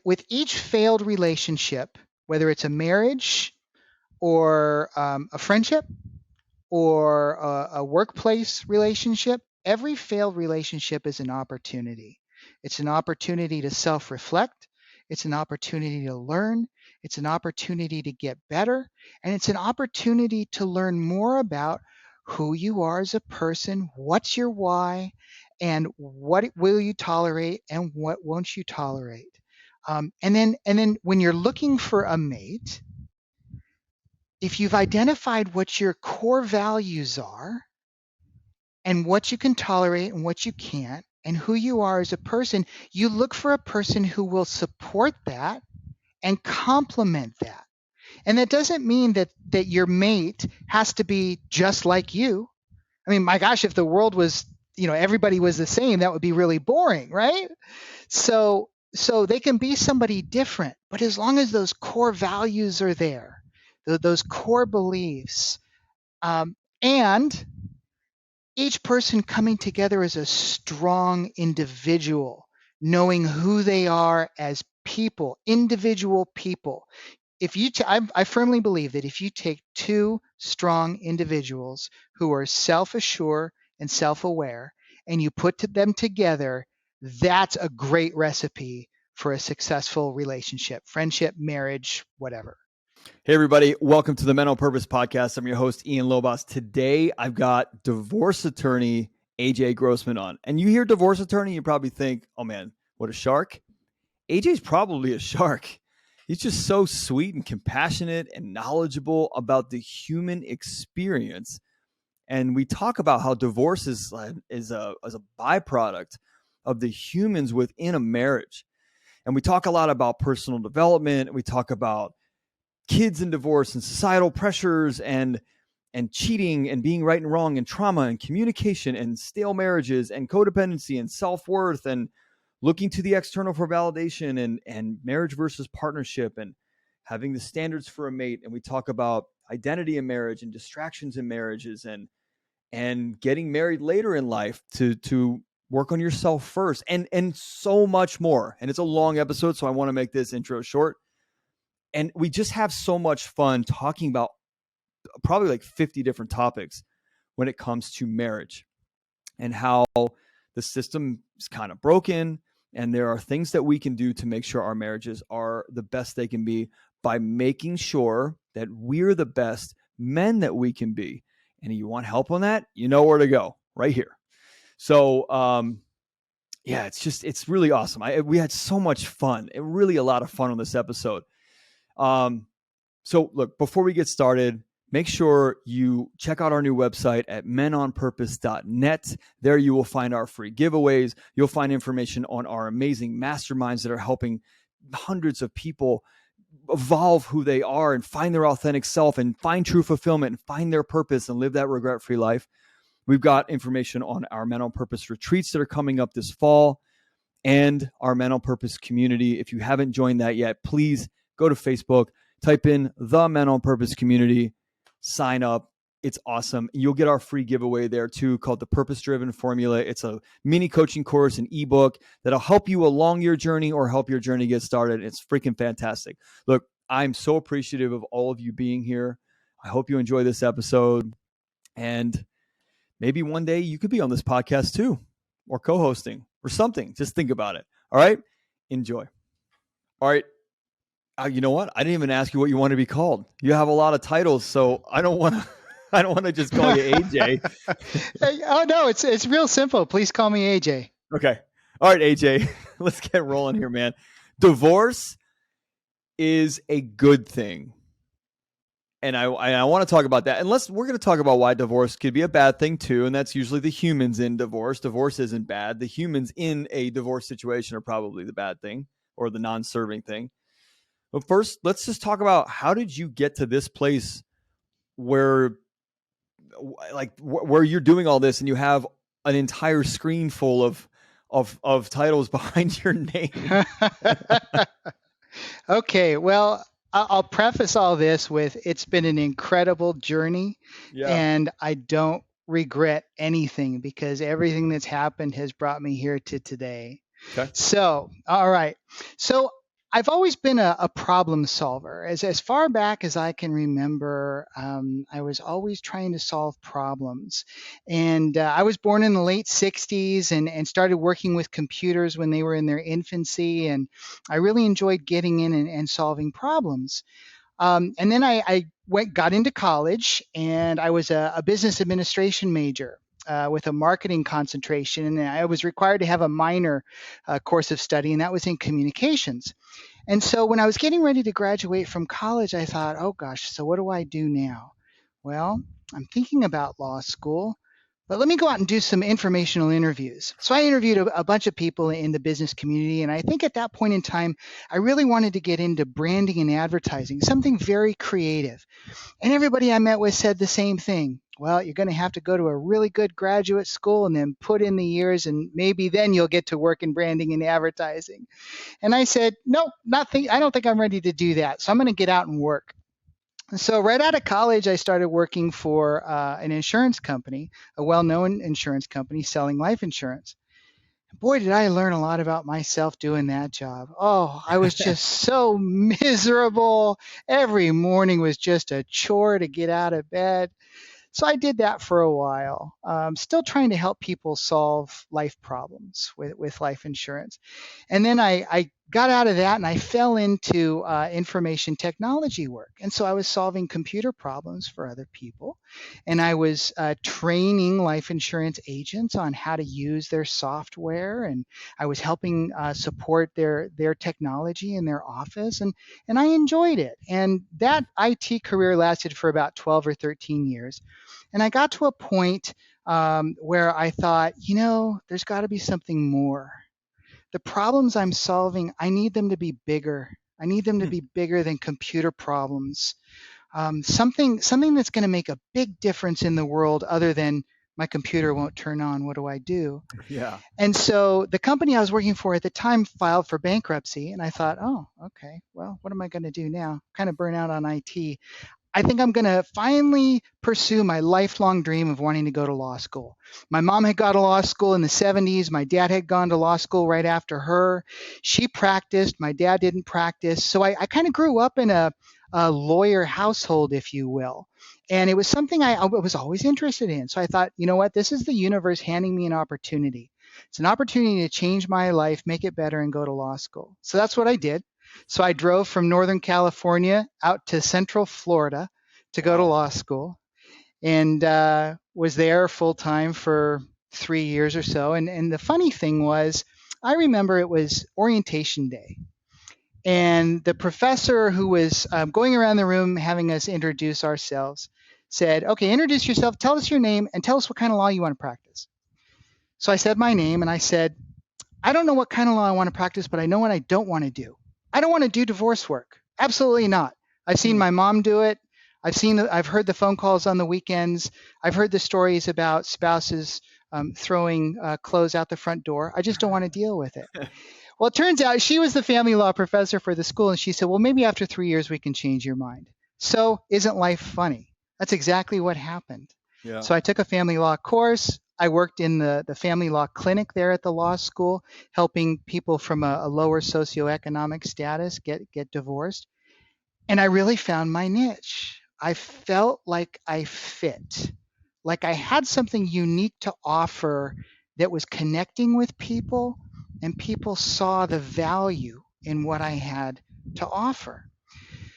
with each failed relationship, whether it's a marriage or a friendship or a workplace relationship, every failed relationship is an opportunity. It's an opportunity to self reflect. It's an opportunity to learn. It's an opportunity to get better. And it's an opportunity to learn more about who you are as a person, what's your why, and what will you tolerate and what won't you tolerate. And then when you're looking for a mate, if you've identified what your core values are and what you can tolerate and what you can't, and who you are as a person, you look for a person who will support that and complement that. And that doesn't mean that your mate has to be just like you. I mean, my gosh, if the world was, everybody was the same, that would be really boring, right? So they can be somebody different, but as long as those core values are there, those core beliefs, and each person coming together as a strong individual, knowing who they are as people, individual people. I firmly believe that if you take two strong individuals who are self-assured and self-aware, and you put them together, that's a great recipe for a successful relationship, friendship, marriage, whatever. Hey, everybody. Welcome to the Men on Purpose podcast. I'm your host, Ian Lobos. Today, I've got divorce attorney AJ Grossman on. And you hear divorce attorney, you probably think, oh man, what a shark. AJ's probably a shark. He's just so sweet and compassionate and knowledgeable about the human experience. And we talk about how divorce is a byproduct of the humans within a marriage. And we talk a lot about personal development. We talk about kids and divorce and societal pressures and cheating and being right and wrong and trauma and communication and stale marriages and codependency and self-worth and looking to the external for validation and marriage versus partnership and having the standards for a mate. And we talk about identity in marriage and distractions in marriages and getting married later in life to work on yourself first and so much more. And it's a long episode, so I want to make this intro short. And we just have so much fun talking about probably like 50 different topics when it comes to marriage and how the system is kind of broken. And there are things that we can do to make sure our marriages are the best they can be by making sure that we're the best men that we can be. And if you want help on that, you know where to go, right here. So, yeah, it's really awesome. We had so much fun. Really a lot of fun on this episode. So look, before we get started, make sure you check out our new website at menonpurpose.net. There you will find our free giveaways. You'll find information on our amazing masterminds that are helping hundreds of people evolve who they are and find their authentic self and find true fulfillment and find their purpose and live that regret-free life. We've got information on our Men on Purpose retreats that are coming up this fall and our Men on Purpose community. If you haven't joined that yet, please go to Facebook, type in the Men on Purpose community, sign up. It's awesome. You'll get our free giveaway there too, called the Purpose Driven Formula. It's a mini coaching course, an ebook that'll help you along your journey or help your journey get started. It's freaking fantastic. Look, I'm so appreciative of all of you being here. I hope you enjoy this episode. And maybe one day you could be on this podcast too, or co-hosting or something. Just think about it. All right. Enjoy. All right. You know what? I didn't even ask you what you want to be called. You have a lot of titles, so I don't want to just call you AJ. Oh no, it's real simple. Please call me AJ. Okay. All right, AJ. Let's get rolling here, man. Divorce is a good thing. And I want to talk about that. Unless we're going to talk about why divorce could be a bad thing too. And that's usually the humans in divorce. Divorce isn't bad. The humans in a divorce situation are probably the bad thing or the non-serving thing. But first, let's just talk about how did you get to this place where you're doing all this and you have an entire screen full of titles behind your name. Okay, well, I'll preface all this with it's been an incredible journey, and I don't regret anything because everything that's happened has brought me here to today. Okay. So, all right. So I've always been a problem solver. As far back as I can remember, I was always trying to solve problems. And I was born in the late 60s and started working with computers when they were in their infancy. And I really enjoyed getting in and solving problems. And then I got into college, and I was a business administration major. With a marketing concentration, and I was required to have a minor course of study, and that was in communications. And so when I was getting ready to graduate from college, I thought, oh gosh, so what do I do now? Well, I'm thinking about law school, but let me go out and do some informational interviews. So I interviewed a bunch of people in the business community. And I think at that point in time, I really wanted to get into branding and advertising, something very creative. And everybody I met with said the same thing. Well, you're going to have to go to a really good graduate school and then put in the years, and maybe then you'll get to work in branding and advertising. And I said, no, nothing. I don't think I'm ready to do that. So I'm going to get out and work. So right out of college, I started working for an insurance company, a well-known insurance company selling life insurance. Boy, did I learn a lot about myself doing that job. Oh, I was just so miserable. Every morning was just a chore to get out of bed. So I did that for a while, still trying to help people solve life problems with life insurance. And then I got out of that and I fell into information technology work. And so I was solving computer problems for other people. And I was training life insurance agents on how to use their software. And I was helping support their technology in their office. And I enjoyed it. And that IT career lasted for about 12 or 13 years. And I got to a point where I thought, there's got to be something more. The problems I'm solving, I need them to be bigger. I need them to be bigger than computer problems. Something that's going to make a big difference in the world other than my computer won't turn on. What do I do? Yeah. And so the company I was working for at the time filed for bankruptcy. And I thought, oh, okay, well, what am I going to do now? Kind of burn out on IT. I think I'm going to finally pursue my lifelong dream of wanting to go to law school. My mom had gone to law school in the 70s. My dad had gone to law school right after her. She practiced. My dad didn't practice. So I kind of grew up in a lawyer household, if you will. And it was something I was always interested in. So I thought, you know what? This is the universe handing me an opportunity. It's an opportunity to change my life, make it better, and go to law school. So that's what I did. So I drove from Northern California out to Central Florida to go to Wow. law school, and was there full time for 3 years or so. And the funny thing was, I remember it was orientation day. And the professor who was going around the room having us introduce ourselves said, okay, introduce yourself, tell us your name, and tell us what kind of law you want to practice. So I said my name, and I said, I don't know what kind of law I want to practice, but I know what I don't want to do. I don't want to do divorce work. Absolutely not. I've seen Hmm. my mom do it. I've heard the phone calls on the weekends. I've heard the stories about spouses throwing clothes out the front door. I just don't want to deal with it. Well, it turns out she was the family law professor for the school, and she said, well, maybe after 3 years we can change your mind. So isn't life funny? That's exactly what happened. Yeah. So I took a family law course. I worked in the family law clinic there at the law school, helping people from a lower socioeconomic status get divorced. And I really found my niche. I felt like I fit, like I had something unique to offer that was connecting with people, and people saw the value in what I had to offer.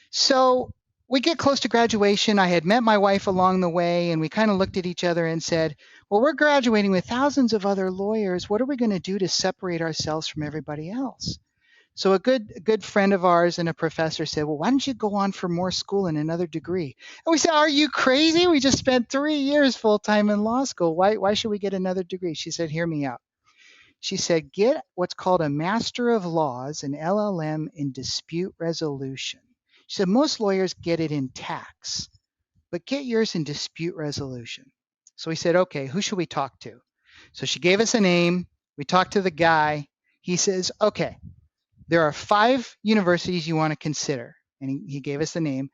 So we get close to graduation. I had met my wife along the way, and we kind of looked at each other and said, well, we're graduating with thousands of other lawyers. What are we going to do to separate ourselves from everybody else? So a good friend of ours and a professor said, well, why don't you go on for more school and another degree? And we said, are you crazy? We just spent 3 years full time in law school. Why should we get another degree? She said, hear me out. She said, get what's called a Master of Laws, an LLM in dispute resolution. She said, most lawyers get it in tax, but get yours in dispute resolution. So we said, okay, who should we talk to? So she gave us a name. We talked to the guy. He says, okay, there are 5 universities you want to consider. And he gave us the name.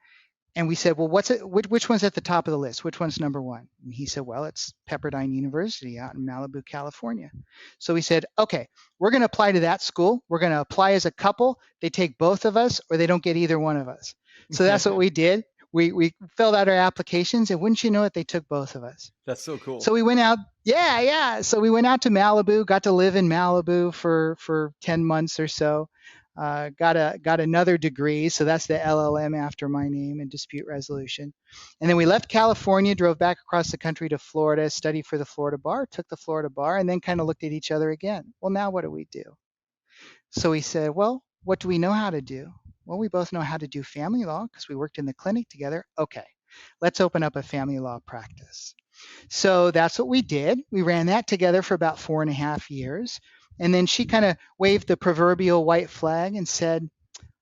And we said, well, which one's at the top of the list? Which one's number one? And he said, well, it's Pepperdine University out in Malibu, California. So we said, okay, we're going to apply to that school. We're going to apply as a couple. They take both of us or they don't get either one of us. So that's what we did. We filled out our applications, and wouldn't you know it, they took both of us. That's so cool. So we went out. Yeah. So we went out to Malibu, got to live in Malibu for 10 months or so. Got another degree, so that's the LLM after my name in dispute resolution. And then we left California, drove back across the country to Florida, studied for the Florida bar, took the Florida bar, and then kind of looked at each other again. Well, now what do we do? So we said, well, what do we know how to do? Well, we both know how to do family law because we worked in the clinic together. Okay, let's open up a family law practice. So that's what we did. We ran that together for about 4.5 years. And then she kind of waved the proverbial white flag and said,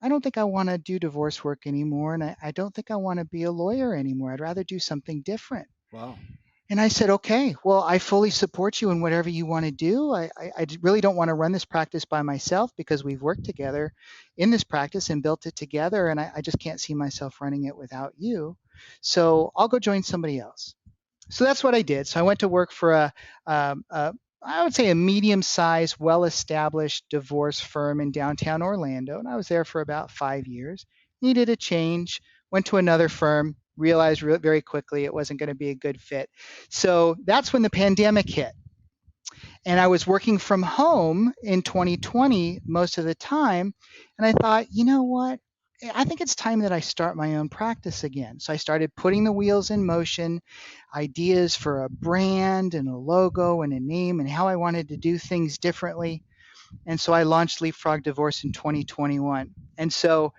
I don't think I want to do divorce work anymore. And I don't think I want to be a lawyer anymore. I'd rather do something different. Wow. And I said, okay, well, I fully support you in whatever you want to do. I really don't want to run this practice by myself because we've worked together in this practice and built it together. And I just can't see myself running it without you. So I'll go join somebody else. So that's what I did. So I went to work for I would say a medium-sized, well-established divorce firm in downtown Orlando. And I was there for about 5 years. Needed a change, went to another firm, realized very quickly it wasn't going to be a good fit. So that's when the pandemic hit. And I was working from home in 2020 most of the time. And I thought, you know what? I think it's time that I start my own practice again. So I started putting the wheels in motion, ideas for a brand and a logo and a name and how I wanted to do things differently. And so I launched Leapfrog Divorce in 2021. And so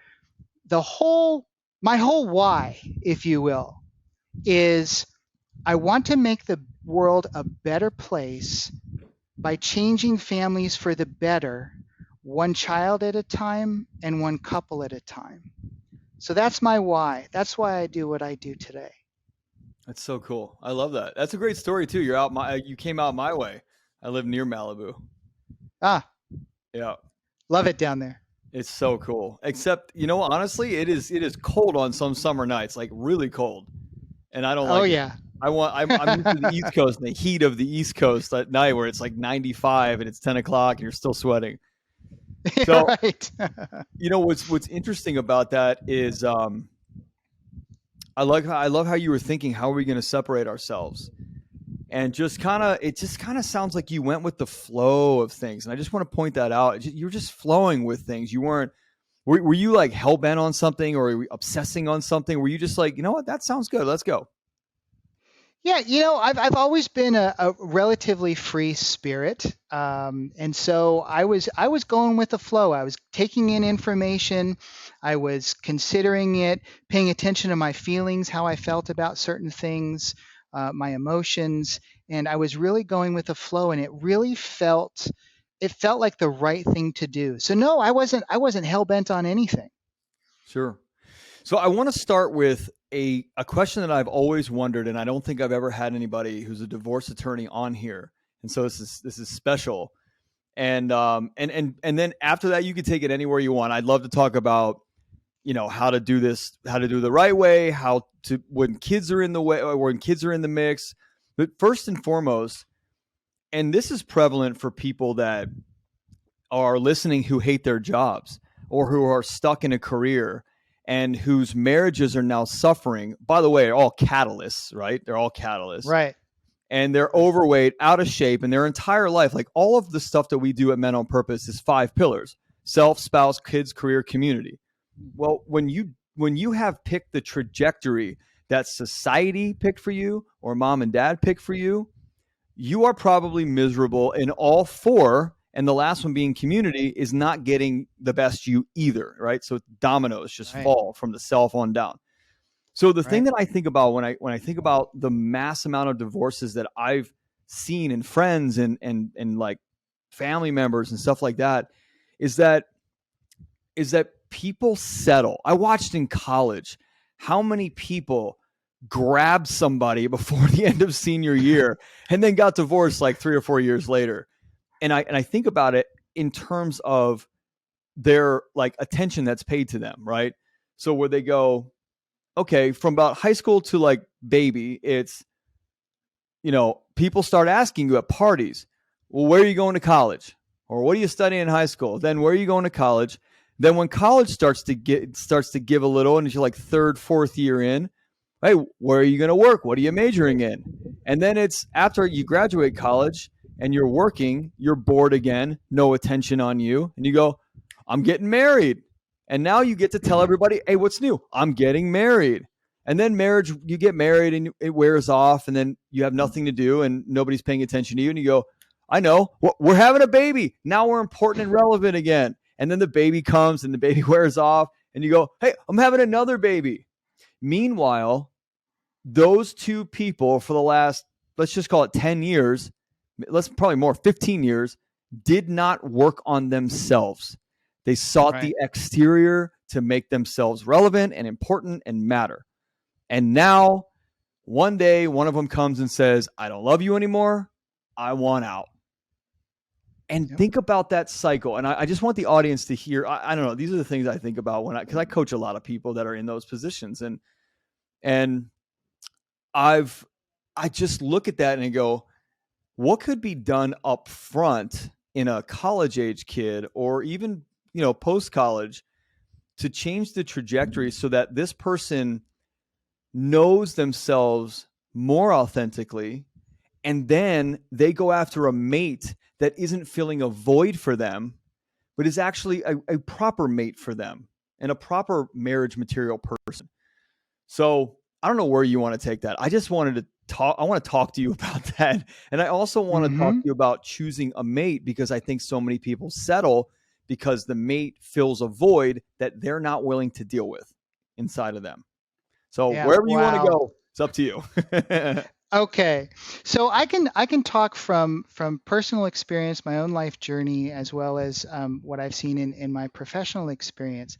my whole why, if you will, is I want to make the world a better place by changing families for the better, one child at a time and one couple at a time. So that's my why. That's why I do what I do today. That's so cool. I love that. That's a great story too. You came out my way. I live near Malibu. Yeah. Love it down there. It's so cool. Except, honestly, it is cold on some summer nights, like really cold. And I don't like it. Yeah. I'm used to the East Coast and the heat of the East Coast at night where it's like 95 and it's 10 o'clock and you're still sweating. So, right. What's interesting about that is I love how you were thinking, how are we going to separate ourselves? And it just kind of sounds like you went with the flow of things. And I just want to point that out. You're just flowing with things. You weren't, were you like hell bent on something or were you obsessing on something? Were you just like, you know what, that sounds good. Let's go. Yeah, I've always been a relatively free spirit, and so I was going with the flow. I was taking in information, I was considering it, paying attention to my feelings, how I felt about certain things, my emotions, and I was really going with the flow. And it felt like the right thing to do. So no, I wasn't hell bent on anything. Sure. So I want to start with a question that I've always wondered, and I don't think I've ever had anybody who's a divorce attorney on here. And so this is special. And then after that, you can take it anywhere you want. I'd love to talk about, how to do this, how to do it the right way, when kids are in the way or when kids are in the mix. But first and foremost, and this is prevalent for people that are listening who hate their jobs or who are stuck in a career and whose marriages are now suffering. By the way, they're all catalysts, right? They're all catalysts. Right. And they're overweight, out of shape, and their entire life, like all of the stuff that we do at Men on Purpose is 5 pillars: self, spouse, kids, career, community. Well, when you have picked the trajectory that society picked for you or mom and dad picked for you, you are probably miserable in all 4. And the last one being community is not getting the best you either, right? So dominoes just fall from the self on down. So the thing that I think about when I think about the mass amount of divorces that I've seen in friends and like family members and stuff like that is that people settle. I watched in college how many people grabbed somebody before the end of senior year and then got divorced like 3 or 4 years later. And I think about it in terms of their like attention that's paid to them, right? So where they go, okay, from about high school to like baby, it's, people start asking you at parties, well, where are you going to college? Or what are you studying in high school? Then where are you going to college? Then when college starts to give a little, and you're like third, fourth year in, hey, where are you going to work? What are you majoring in? And then it's after you graduate college and you're working, you're bored again, no attention on you, and you go, I'm getting married. And now you get to tell everybody, hey, what's new? I'm getting married. And then marriage, you get married and it wears off, and then you have nothing to do and nobody's paying attention to you. And you go, I know, we're having a baby. Now we're important and relevant again. And then the baby comes and the baby wears off, and you go, hey, I'm having another baby. Meanwhile, those two people for the last, let's just call it 10 years, let's probably more, 15 years, did not work on themselves. They sought Right. the exterior to make themselves relevant and important and matter. And now, one day, one of them comes and says, I don't love you anymore. I want out. And think about that cycle. And I just want the audience to hear, I don't know, these are the things I think about because I coach a lot of people that are in those positions. And I just look at that and I go, what could be done up front in a college age kid, or even, post college, to change the trajectory so that this person knows themselves more authentically, and then they go after a mate that isn't filling a void for them, but is actually a proper mate for them and a proper marriage material person. So I don't know where you want to take that. I just wanted to talk. I want to talk to you about that. And I also want to talk to you about choosing a mate, because I think so many people settle because the mate fills a void that they're not willing to deal with inside of them. So Yeah. wherever you want to Wow. go, it's up to you. Okay. So I can talk from personal experience, my own life journey, as well as what I've seen in my professional experience.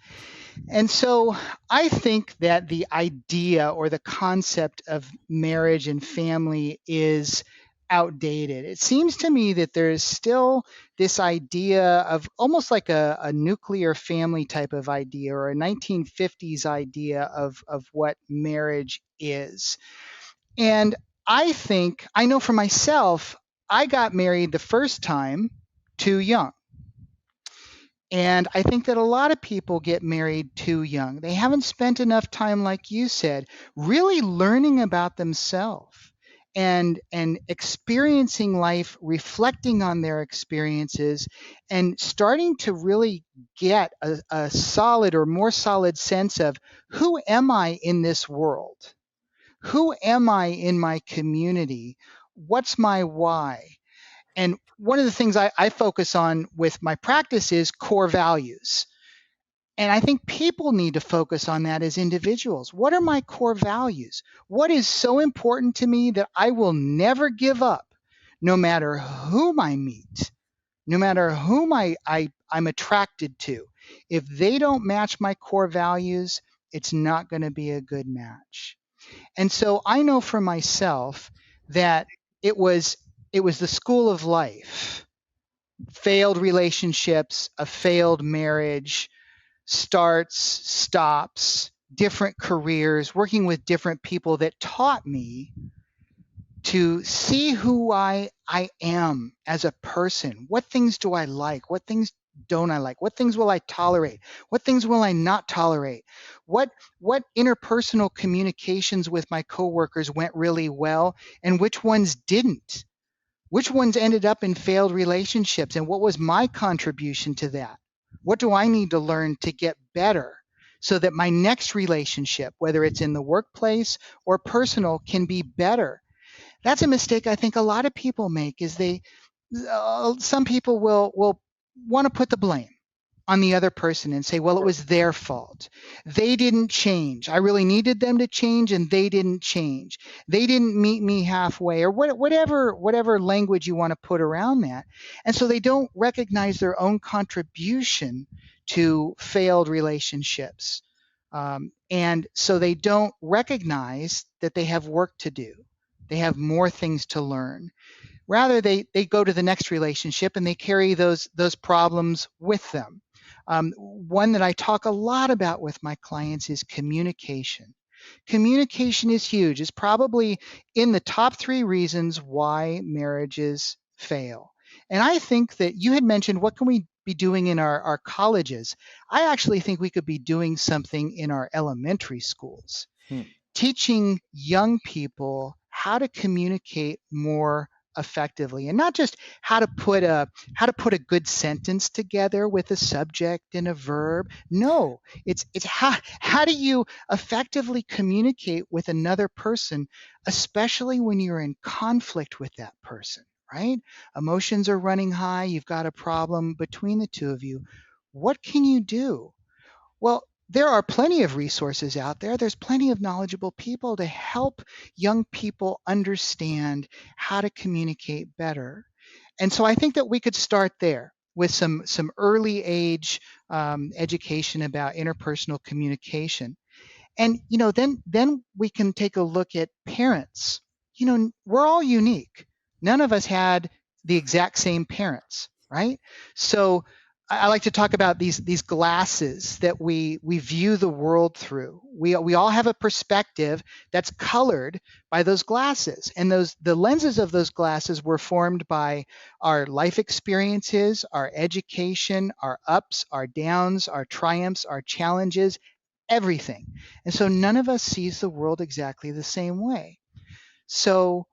And so I think that the idea or the concept of marriage and family is outdated. It seems to me that there's still this idea of almost like a nuclear family type of idea, or a 1950s idea of what marriage is. And I know for myself, I got married the first time too young. And I think that a lot of people get married too young. They haven't spent enough time, like you said, really learning about themselves and experiencing life, reflecting on their experiences, and starting to really get a solid or more solid sense of, who am I in this world? Who am I in my community? What's my why? And one of the things I focus on with my practice is core values. And I think people need to focus on that as individuals. What are my core values? What is so important to me that I will never give up, no matter whom I meet, no matter whom I'm attracted to? If they don't match my core values, it's not going to be a good match. And so I know for myself that it was it was the school of life, failed relationships, a failed marriage, starts, stops, different careers, working with different people that taught me to see who I am as a person. What things do I like? What things don't I like? What things will I tolerate? What things will I not tolerate? What interpersonal communications with my coworkers went really well, and which ones didn't? Which ones ended up in failed relationships, and what was my contribution to that? What do I need to learn to get better so that my next relationship, whether it's in the workplace or personal, can be better? That's a mistake I think a lot of people make. Is some people will want to put the blame on the other person and say, well, it was their fault. They didn't change. I really needed them to change, and they didn't change. They didn't meet me halfway, or whatever language you want to put around that. And so they don't recognize their own contribution to failed relationships. And so they don't recognize that they have work to do. They have more things to learn. Rather, they go to the next relationship and they carry those problems with them. One that I talk a lot about with my clients is communication. Communication is huge. It's probably in the top 3 reasons why marriages fail. And I think that you had mentioned, what can we be doing in our colleges? I actually think we could be doing something in our elementary schools, Hmm. teaching young people how to communicate more effectively, and not just how to put a good sentence together with a subject and a verb. No, it's how do you effectively communicate with another person, especially when you're in conflict with that person, right? Emotions are running high, you've got a problem between the two of you. What can you do? Well, there are plenty of resources out there. There's plenty of knowledgeable people to help young people understand how to communicate better. And so I think that we could start there with some early age education about interpersonal communication. And then we can take a look at parents. We're all unique. None of us had the exact same parents, right? So I like to talk about these glasses that we view the world through. We all have a perspective that's colored by those glasses, and the lenses of those glasses were formed by our life experiences, our education, our ups, our downs, our triumphs, our challenges, everything. And so none of us sees the world exactly the same way. So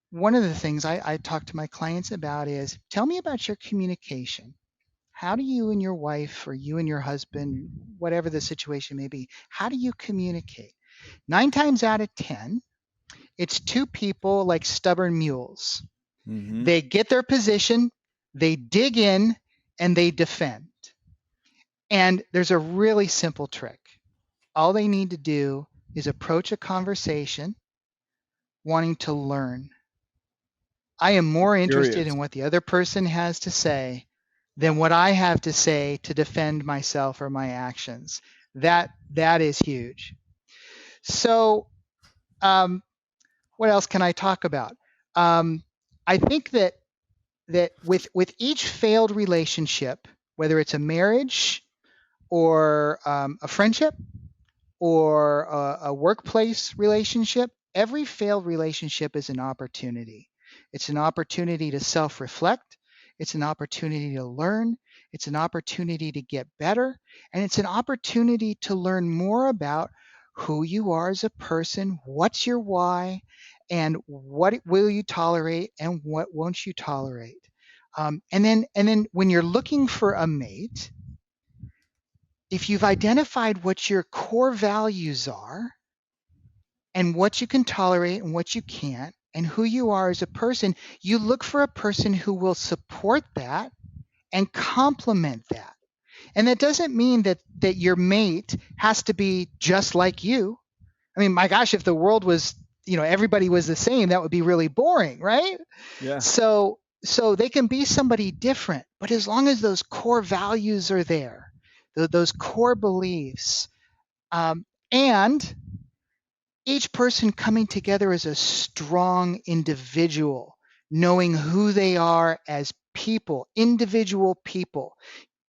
one of the things I talk to my clients about is, tell me about your communication. How do you and your wife, or you and your husband, whatever the situation may be, how do you communicate? 9 times out of 10, it's two people like stubborn mules. Mm-hmm. They get their position, they dig in, and they defend. And there's a really simple trick. All they need to do is approach a conversation wanting to learn. I am more interested Curious. in what the other person has to say than what I have to say to defend myself or my actions. That is huge. So, what else can I talk about? I think that with each failed relationship, whether it's a marriage or a friendship or a workplace relationship, every failed relationship is an opportunity. It's an opportunity to self-reflect. It's an opportunity to learn. It's an opportunity to get better. And it's an opportunity to learn more about who you are as a person, what's your why, and what will you tolerate and what won't you tolerate. And then when you're looking for a mate, if you've identified what your core values are and what you can tolerate and what you can't, and who you are as a person, you look for a person who will support that and complement that. And that doesn't mean that your mate has to be just like you. I mean, my gosh, if the world was, everybody was the same, that would be really boring, right? Yeah. So they can be somebody different, but as long as those core values are there, those core beliefs, and each person coming together as a strong individual, knowing who they are as people, individual people.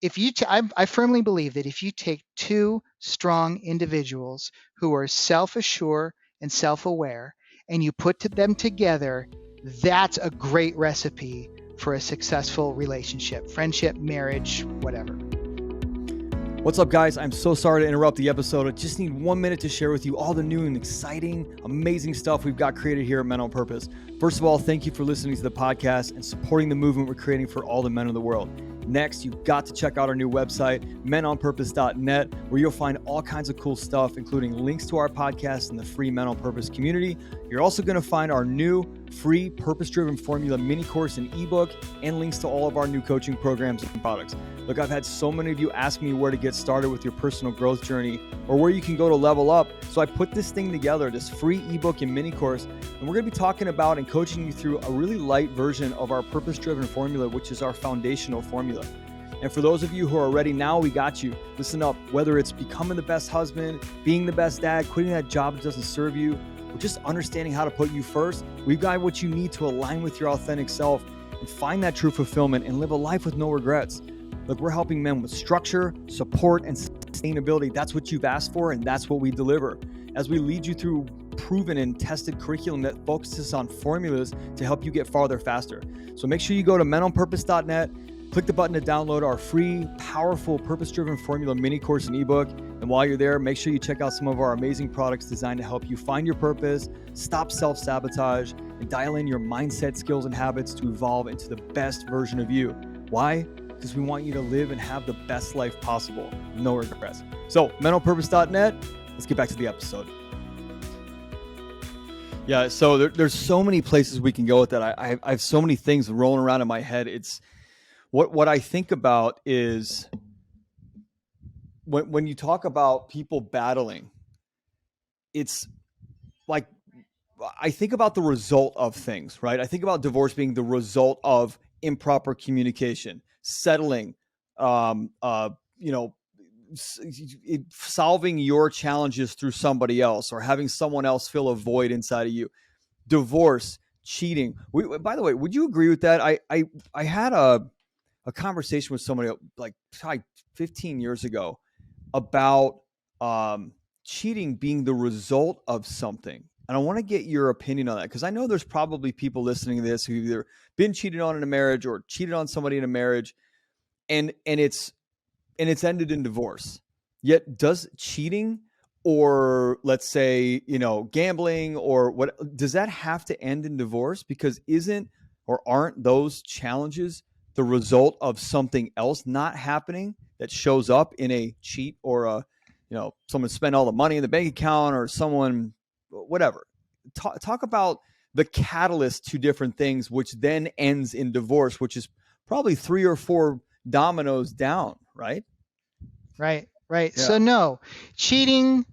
I firmly believe that if you take two strong individuals who are self-assured and self-aware, and you put them together, that's a great recipe for a successful relationship, friendship, marriage, whatever. What's up, guys? I'm so sorry to interrupt the episode. I just need 1 minute to share with you all the new and exciting, amazing stuff we've got created here at Men on Purpose. First of all, thank you for listening to the podcast and supporting the movement we're creating for all the men of the world. Next, you've got to check out our new website, menonpurpose.net, where you'll find all kinds of cool stuff, including links to our podcast and the free Men on Purpose community. You're also going to find our new free purpose-driven formula mini course and ebook, and links to all of our new coaching programs and products. Look, I've had so many of you ask me where to get started with your personal growth journey or where you can go to level up. So I put this thing together, this free ebook and mini course, and we're going to be talking about and coaching you through a really light version of our purpose-driven formula, which is our foundational formula. And for those of you who are ready now, we got you. Listen up, whether it's becoming the best husband, being the best dad, quitting that job that doesn't serve you, or just understanding how to put you first, we've got what you need to align with your authentic self and find that true fulfillment and live a life with no regrets. Look, we're helping men with structure, support, and sustainability. That's what you've asked for, and that's what we deliver. as we lead you through proven and tested curriculum that focuses on formulas to help you get farther faster. So make sure you go to menonpurpose.net, click the button to download our free, powerful, purpose-driven formula mini course and ebook. And while you're there, make sure you check out some of our amazing products designed to help you find your purpose, stop self-sabotage, and dial in your mindset, skills, and habits to evolve into the best version of you. Why? Because we want you to live and have the best life possible. No regrets. So, mentalpurpose.net, let's get back to the episode. Yeah, so there's so many places we can go with that. I have so many things rolling around in my head. It's what I think about is when you talk about people battling, it's like, I think about the result of things, right? I think about divorce being the result of improper communication, settling, solving your challenges through somebody else, or having someone else fill a void inside of you. Divorce, cheating. By the way, would you agree with that? I had a conversation with somebody like 15 years ago about cheating being the result of something. And I want to get your opinion on that, because I know there's probably people listening to this who've either been cheated on in a marriage or cheated on somebody in a marriage, and it's ended in divorce. Yet does cheating, or let's say, gambling or what, does that have to end in divorce? Because aren't those challenges the result of something else not happening that shows up in a cheat, or someone spent all the money in the bank account, or someone, whatever. Talk about the catalyst to different things, which then ends in divorce, which is probably 3 or 4 dominoes down, right? Right. Yeah. So no, cheating,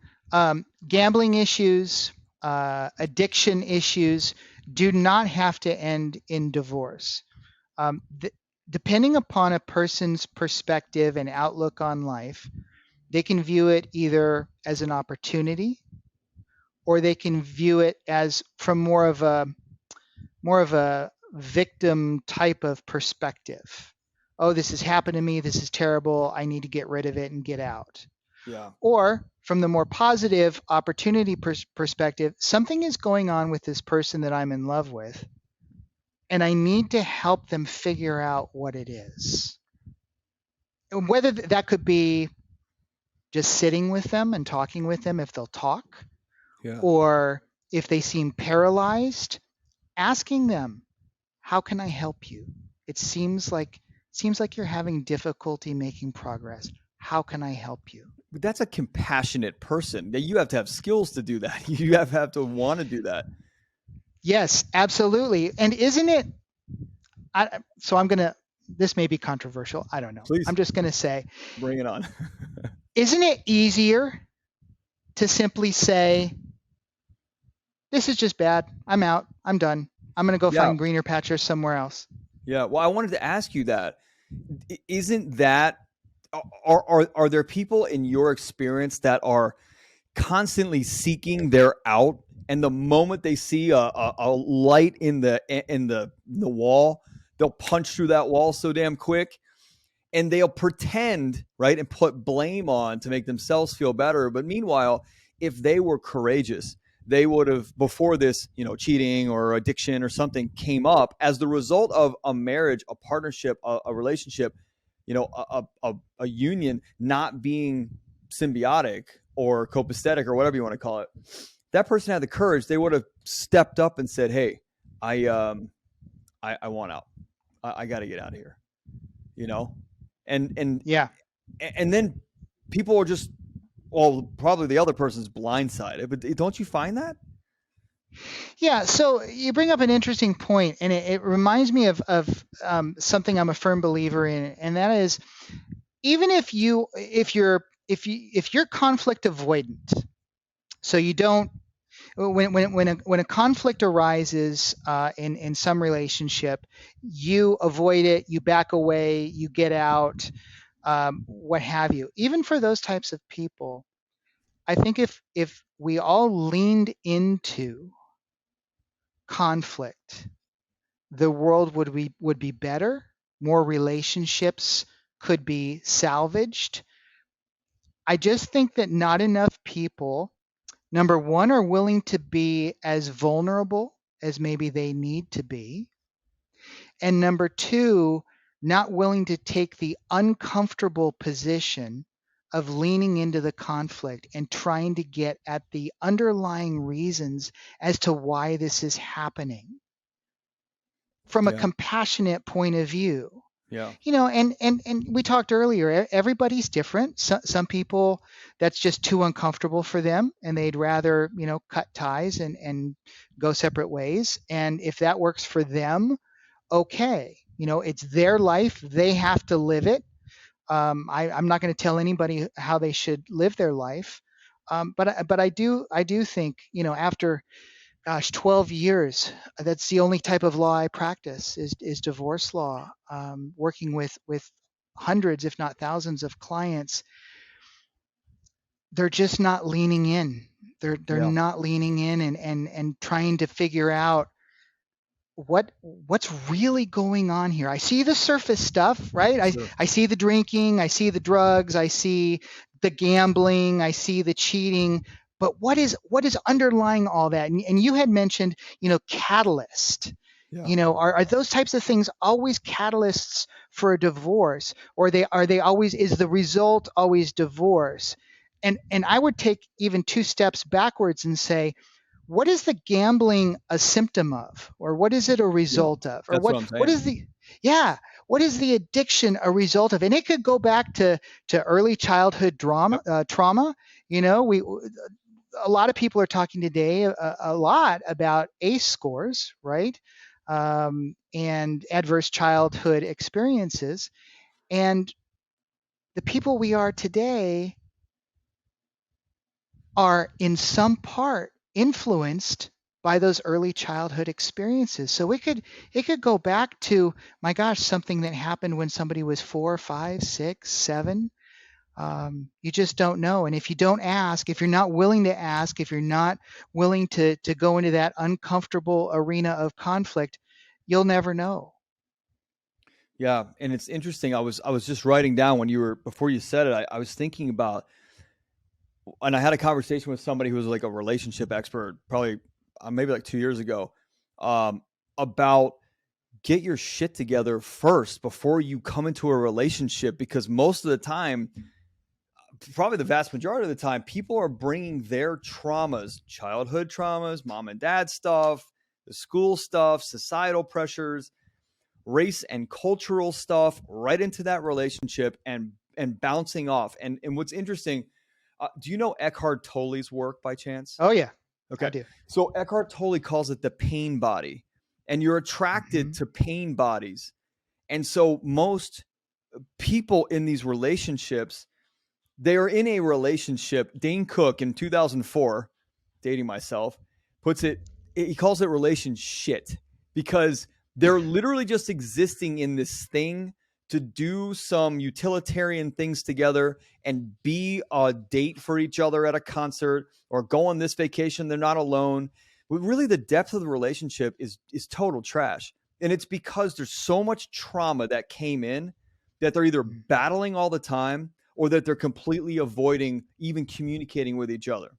gambling issues, addiction issues do not have to end in divorce. Depending upon a person's perspective and outlook on life, they can view it either as an opportunity, or they can view it as from more of a victim type of perspective. Oh, this has happened to me. This is terrible. I need to get rid of it and get out. Yeah. Or from the more positive opportunity perspective, something is going on with this person that I'm in love with, and I need to help them figure out what it is. And whether that could be just sitting with them and talking with them if they'll talk, Yeah. or if they seem paralyzed, asking them, how can I help you? It seems like you're having difficulty making progress. How can I help you? But that's a compassionate person. You have to have skills to do that. You have to want to do that. Yes, absolutely. And isn't it, this may be controversial. I don't know. Please. I'm just going to say, bring it on. Isn't it easier to simply say, this is just bad. I'm out. I'm done. I'm going to go find greener pastures somewhere else. Yeah. Well, I wanted to ask you that. Isn't that, are there people in your experience that are constantly seeking their out, and the moment they see a light in the wall, they'll punch through that wall so damn quick, and they'll pretend, right, and put blame on to make themselves feel better. But meanwhile, if they were courageous, they would have, before this, cheating or addiction or something came up as the result of a marriage, a partnership, a relationship, a union not being symbiotic or copacetic or whatever you want to call it. That person had the courage. They would have stepped up and said, "Hey, I want out. I got to get out of here." And yeah. And then people are just, probably the other person's blindsided. But don't you find that? Yeah. So you bring up an interesting point, and it reminds me of something I'm a firm believer in, and that is, even if you're conflict avoidant, so you don't, when a conflict arises in some relationship, you avoid it, you back away, you get out, what have you. Even for those types of people, I think if we all leaned into conflict, the world would be better. More relationships could be salvaged. I just think that not enough people Number one, are willing to be as vulnerable as maybe they need to be. And number two, not willing to take the uncomfortable position of leaning into the conflict and trying to get at the underlying reasons as to why this is happening from a Yeah. compassionate point of view. Yeah. And we talked earlier, everybody's different. Some people, that's just too uncomfortable for them and they'd rather, cut ties and go separate ways. And if that works for them, okay. It's their life. They have to live it. I'm not going to tell anybody how they should live their life. But I do think, after, gosh, 12 years, that's the only type of law I practice is divorce law. Working with hundreds, if not thousands of clients, they're just not leaning in. They're Yeah. not leaning in and trying to figure out what's really going on here. I see the surface stuff, right? Sure. I see the drinking, I see the drugs, I see the gambling, I see the cheating, but what is underlying all that? And you had mentioned, catalyst. Yeah. Are those types of things always catalysts for a divorce, or are they always, is the result always divorce? And I would take even two steps backwards and say, what is the gambling a symptom of, or what is it a Yeah. result of, or That's what what I'm what saying. is the yeah what is the addiction a result of? And it could go back to early childhood Yep. trauma. We A lot of people are talking today a lot about ACE scores, right? And adverse childhood experiences. And the people we are today are in some part influenced by those early childhood experiences. So it could go back to, my gosh, something that happened when somebody was 4, 5, 6, 7. You just don't know. And if you don't ask, if you're not willing to ask, if you're not willing to go into that uncomfortable arena of conflict, you'll never know. Yeah, and it's interesting. I was just writing down when you were before you said it. I was thinking about, and I had a conversation with somebody who was like a relationship expert, probably maybe like 2 years ago, about get your shit together first before you come into a relationship, because most of the time, probably the vast majority of the time, people are bringing their traumas, childhood traumas, mom and dad stuff, the school stuff, societal pressures, race and cultural stuff right into that relationship and bouncing off. And what's interesting, do you know Eckhart Tolle's work by chance? Oh yeah, I Okay. do. So Eckhart Tolle calls it the pain body, and you're attracted Hmm. to pain bodies. And so most people in these relationships, they are in a relationship. Dane Cook in 2004, dating myself, puts it, he calls it relation shit, because they're literally just existing in this thing to do some utilitarian things together and be a date for each other at a concert or go on this vacation. They're not alone. But really, the depth of the relationship is total trash. And it's because there's so much trauma that came in that they're either battling all the time or that they're completely avoiding even communicating with each other.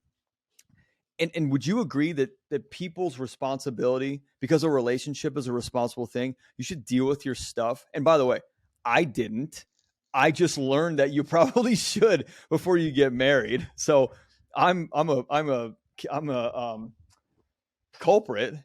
And would you agree that people's responsibility, because a relationship is a responsible thing, you should deal with your stuff? And by the way, I didn't. I just learned that you probably should before you get married. So I'm a culprit.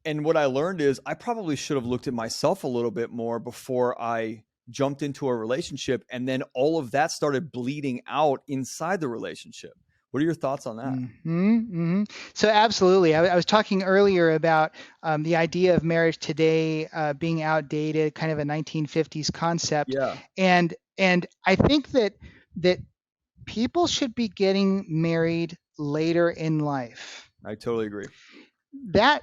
And what I learned is I probably should have looked at myself a little bit more before I jumped into a relationship, and then all of that started bleeding out inside the relationship. What are your thoughts on that? So absolutely, I was talking earlier about the idea of marriage today being outdated, kind of a 1950s concept, Yeah, and I think that people should be getting married later in life. I totally agree. That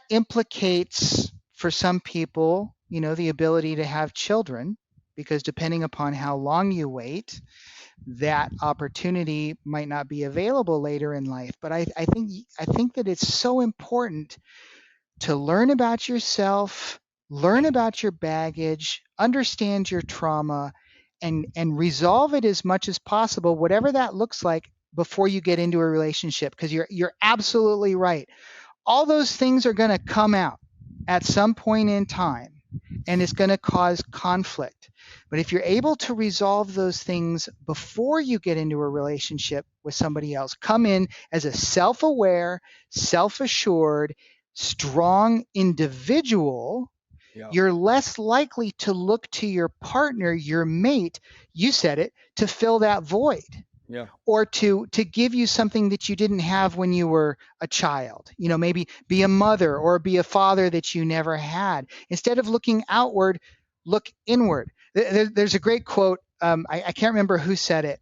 implicates for some people, the ability to have children, because depending upon how long you wait, that opportunity might not be available later in life. But I think that it's so important to learn about yourself, learn about your baggage, understand your trauma, and resolve it as much as possible, whatever that looks like, before you get into a relationship, because you're absolutely right. All those things are going to come out at some point in time, and it's going to cause conflict. But if you're able to resolve those things before you get into a relationship with somebody else, come in as a self-aware, self-assured, strong individual, Yeah. you're less likely to look to your partner, your mate, you said it, to fill that void, Yeah. or to give you something that you didn't have when you were a child. Maybe be a mother or be a father that you never had. Instead of looking outward, look inward. There's a great quote. I can't remember who said it.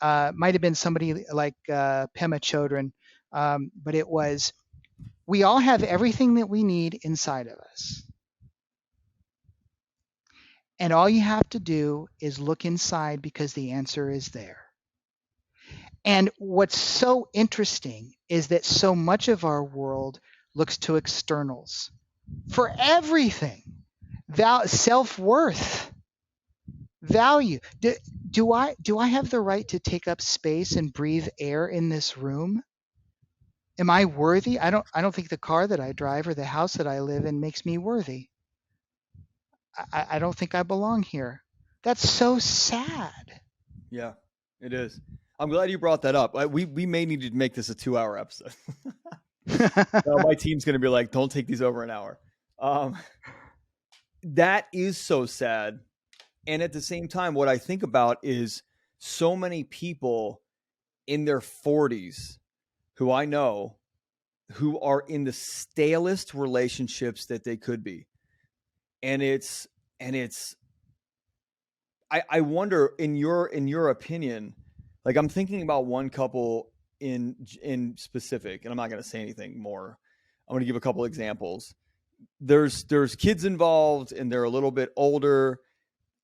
Might have been somebody like Pema Chodron, but it was, "We all have everything that we need inside of us. And all you have to do is look inside, because the answer is there." And what's so interesting is that so much of our world looks to externals for everything. Self-worth, value. Do I have the right to take up space and breathe air in this room? Am I worthy? I don't think the car that I drive or the house that I live in makes me worthy. I don't think I belong here. That's so sad. Yeah, it is. I'm glad you brought that up. We may need to make this a 2-hour episode. My team's going to be like, don't take these over an hour. That is so sad. And at the same time, what I think about is so many people in their 40s who I know who are in the stalest relationships that they could be. And I wonder, in your opinion, like, I'm thinking about one couple in specific, and I'm not going to say anything more. I'm going to give a couple examples. There's kids involved, and they're a little bit older,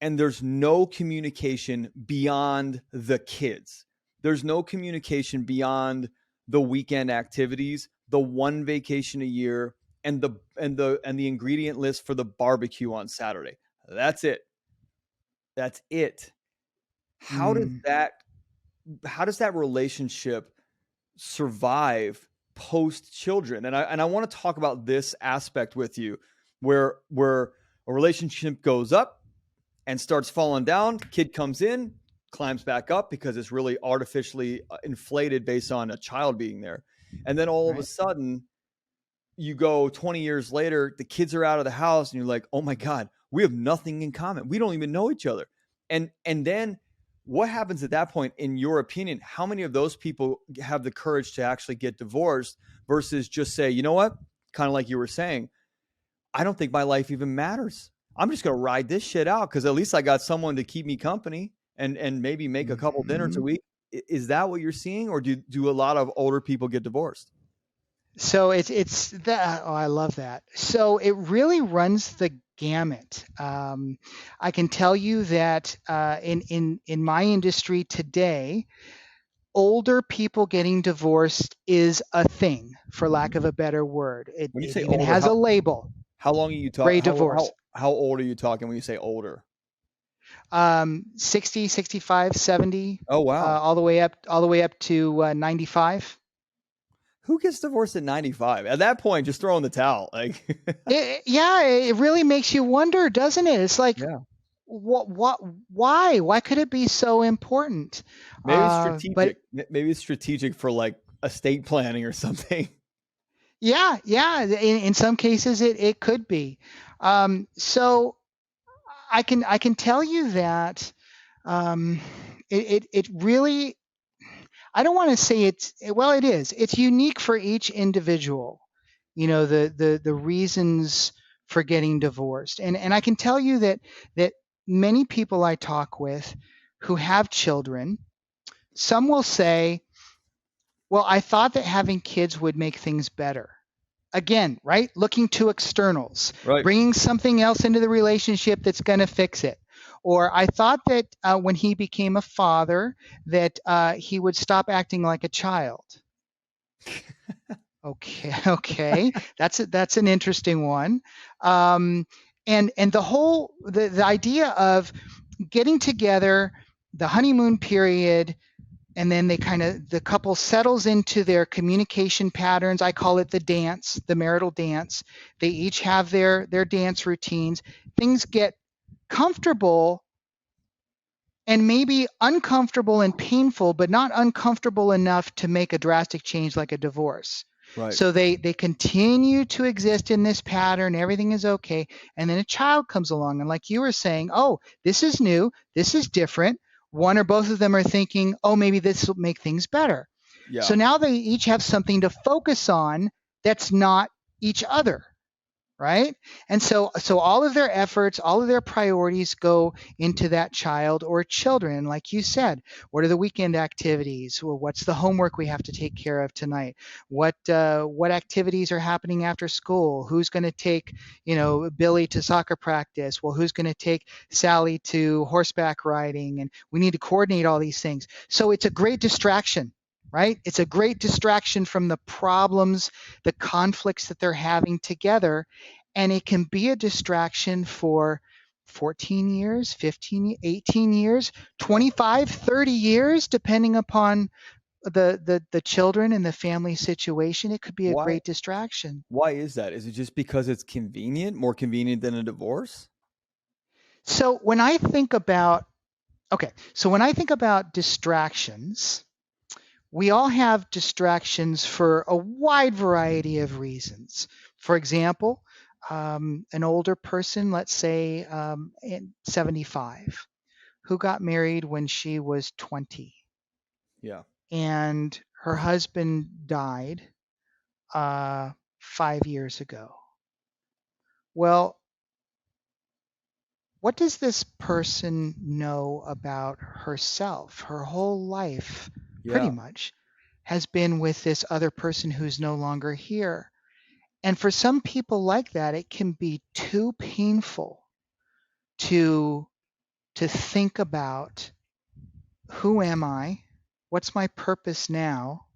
and there's no communication beyond the kids. There's no communication beyond the weekend activities, the one vacation a year, and the ingredient list for the barbecue on Saturday. That's it. That's it. How does Mm. that relationship survive post children? And I want to talk about this aspect with you, where a relationship goes up and starts falling down, kid comes in, climbs back up because it's really artificially inflated based on a child being there. And then all of a Right. sudden, you go 20 years later, the kids are out of the house, and you're like, oh my God, we have nothing in common. We don't even know each other. And then what happens at that point, in your opinion? How many of those people have the courage to actually get divorced versus just say, you know what? Kind of like you were saying, I don't think my life even matters. I'm just going to ride this shit out because at least I got someone to keep me company and maybe make a couple dinners a Mhm. week. Is that what you're seeing, or do a lot of older people get divorced? So it's that. Oh, I love that. So it really runs the gamut. I can tell you that in my industry today, older people getting divorced is a thing, for lack of a better word. It, When you it say even older, has a label, how long are you talking? gray divorce. How old are you talking when you say older? 60, 65, 70, Oh wow, all the way up to 95. who gets divorced at 95? At that point, just throw in the towel. Like, Yeah, it really makes you wonder, doesn't it? It's like, yeah, what, why could it be so important? maybe it's But strategic. Maybe it's strategic for like estate planning or something. yeah, in some cases it could be. So I can tell you that um, it really, I don't want to say well, it is. It's unique for each individual. The reasons for getting divorced, and I can tell you that many people I talk with who have children, some will say, "Well, I thought that having kids would make things better." Again, right? Looking to externals, Right. bringing something else into the relationship that's going to fix it. Or I thought that when he became a father, that he would stop acting like a child. Okay, okay, that's an interesting one. Um, and the idea of getting together, the honeymoon period, and then the couple settles into their communication patterns. I call it the dance, the marital dance. They each have their dance routines. Things get comfortable and maybe uncomfortable and painful, but not uncomfortable enough to make a drastic change like a divorce. Right. So they continue to exist in this pattern. Everything is okay. And then a child comes along. And like you were saying, oh, this is new. This is different. One or both of them are thinking, oh, maybe this will make things better. Yeah. So now they each have something to focus on that's not each other. Right? And so all of their efforts, all of their priorities go into that child or children. Like you said, what are the weekend activities? Well, what's the homework we have to take care of tonight? What activities are happening after school? Who's going to take, Billy to soccer practice? Well, who's going to take Sally to horseback riding? And we need to coordinate all these things. So it's a great distraction. Right? It's a great distraction from the problems, the conflicts that they're having together. And it can be a distraction for 14 years, 15, 18 years, 25, 30 years, depending upon the children and the family situation. It could be a Why? great distraction. Why is that? Is it just because it's convenient, more convenient than a divorce? So when I think about distractions, we all have distractions for a wide variety of reasons. For example, an older person, let's say 75, who got married when she was 20, Yeah. and her husband died 5 years ago. Well, what does this person know about herself? Her whole life, pretty Yeah. much, has been with this other person who's no longer here. And for some people like that, it can be too painful to think about, who am I? What's my purpose now?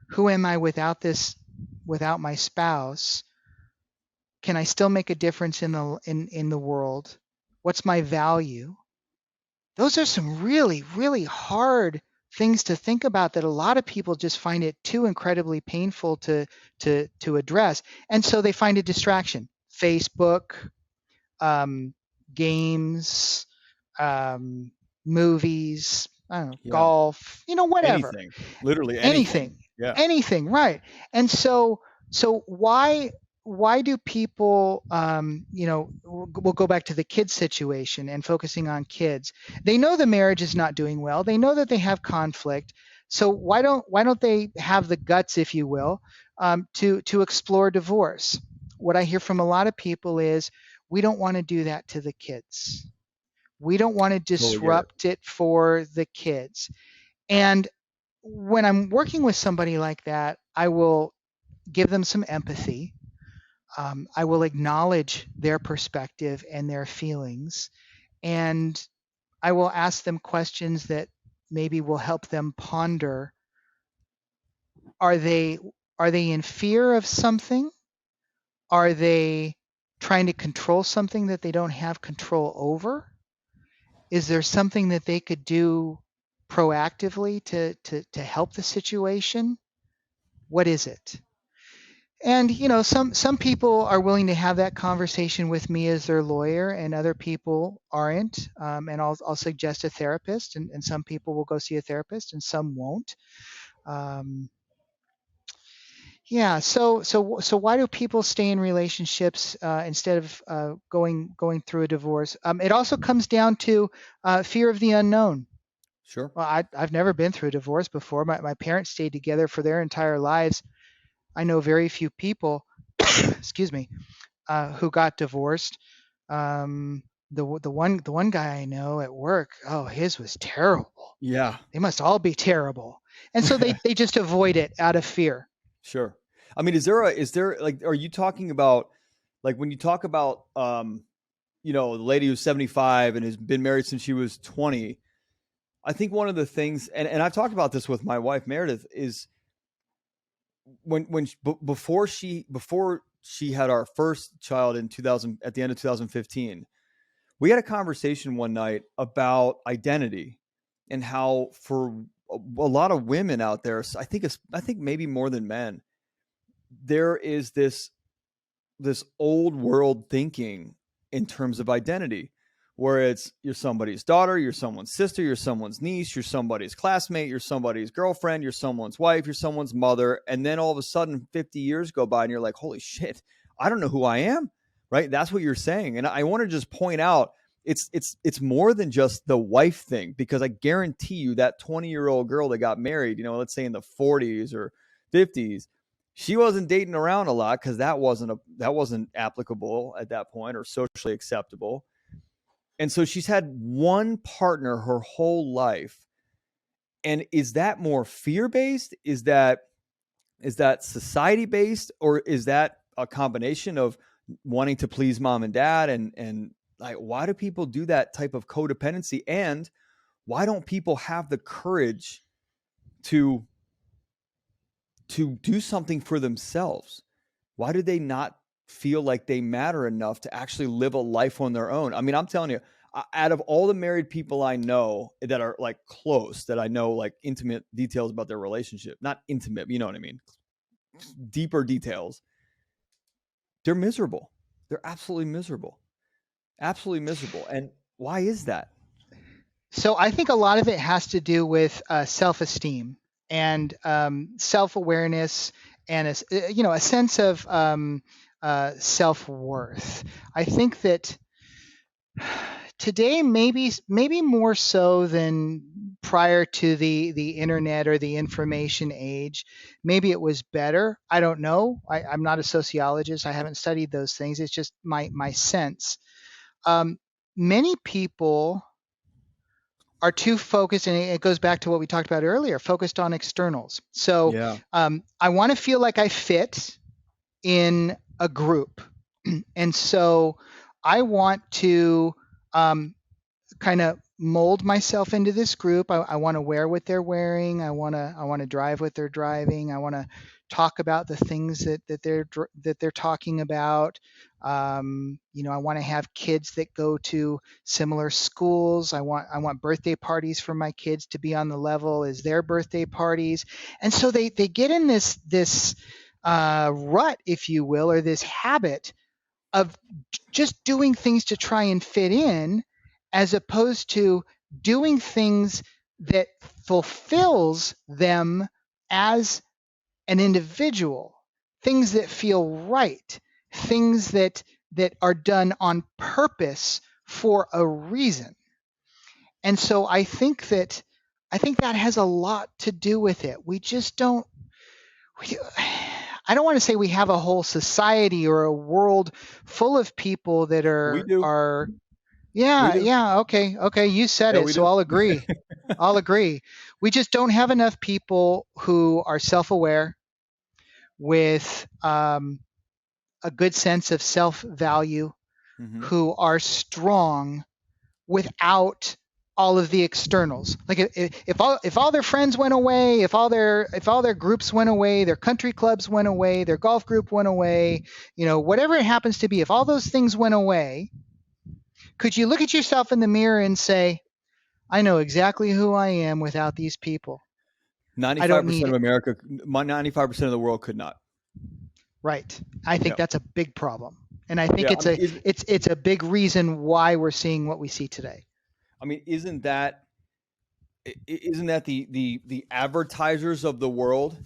Who am I without my spouse? Can I still make a difference in the world? What's my value? Those are some really, really hard things to think about that a lot of people just find it too incredibly painful to address. And so they find a distraction. Facebook, um, games, um, movies, I don't know, Yeah. golf, whatever, Anything. Literally anything. anything, Yeah. anything, right? And so why do people, we'll go back to the kids situation and focusing on kids. They know the marriage is not doing well. They know that they have conflict. So why don't they have the guts, if you will, to explore divorce? What I hear from a lot of people is, we don't want to do that to the kids. We don't want to Totally get it. disrupt it for the kids. And when I'm working with somebody like that, I will give them some empathy. I will acknowledge their perspective and their feelings. And I will ask them questions that maybe will help them ponder, are they in fear of something? Are they trying to control something that they don't have control over? Is there something that they could do proactively to help the situation? What is it? And some people are willing to have that conversation with me as their lawyer, and other people aren't. And I'll suggest a therapist, and some people will go see a therapist, and some won't. Um, yeah. So why do people stay in relationships instead of going through a divorce? It also comes down to fear of the unknown. Sure. Well, I've never been through a divorce before. My parents stayed together for their entire lives. I know very few people, excuse me, who got divorced. The one guy I know at work, oh, his was terrible. Yeah. They must all be terrible, and so they just avoid it out of fear. Sure. I mean, is there like, are you talking about, like, when you talk about, the lady who's 75 and has been married since she was 20, I think one of the things, and I've talked about this with my wife, Meredith, is before she had our first child in 2000, at the end of 2015, we had a conversation one night about identity, and how for a lot of women out there, I think maybe more than men, there is this old world thinking in terms of identity, where it's you're somebody's daughter, you're someone's sister, you're someone's niece, you're somebody's classmate, you're somebody's girlfriend, you're someone's wife, you're someone's mother. And then all of a sudden 50 years go by and you're like, holy shit, I don't know who I am. Right? That's what you're saying. And I want to just point out it's more than just the wife thing, because I guarantee you that 20-year-old girl that got married, let's say in the 40s or 50s, she wasn't dating around a lot because that wasn't applicable at that point or socially acceptable. And so she's had one partner her whole life. And is that more fear-based? Is that society-based? Or is that a combination of wanting to please mom and dad? And like, why do people do that type of codependency? And why don't people have the courage to do something for themselves? Why do they not feel like they matter enough to actually live a life on their own? I mean, I'm telling you, out of all the married people I know that are like close, that I know like intimate details about their relationship, not intimate, you know what I mean? Deeper details. They're miserable. They're absolutely miserable. Absolutely miserable. And why is that? So I think a lot of it has to do with self-esteem and self-awareness and a sense of self-worth. I think that today, maybe more so than prior to the internet or the information age, maybe it was better. I don't know. I'm not a sociologist. I haven't studied those things. It's just my sense. Many people are too focused, and it goes back to what we talked about earlier, focused on externals. So Yeah. I want to feel like I fit in a group. And so I want to kind of mold myself into this group. I want to wear what they're wearing. I want to drive what they're driving. I want to talk about the things that they're talking about. I want to have kids that go to similar schools. I want birthday parties for my kids to be on the level as their birthday parties. And so they get in this rut, if you will, or this habit of just doing things to try and fit in, as opposed to doing things that fulfills them as an individual, things that feel right, things that are done on purpose for a reason. And so I think that has a lot to do with it. We just don't I don't want to say we have a whole society or a world full of people that We do. We do. okay, you said Yeah, it, we so do. I'll agree. I'll agree. We just don't have enough people who are self-aware with a good sense of self-value, Mm-hmm. who are strong without all of the externals. Like if all their friends went away, if all their groups went away, their country clubs went away, their golf group went away, whatever it happens to be, if all those things went away, could you look at yourself in the mirror and say, I know exactly who I am without these people. I don't 95% need of it. America, 95% of the world could not. Right. I think Yeah. that's a big problem. And I think Yeah. it's a big reason why we're seeing what we see today. I mean, isn't that the advertisers of the world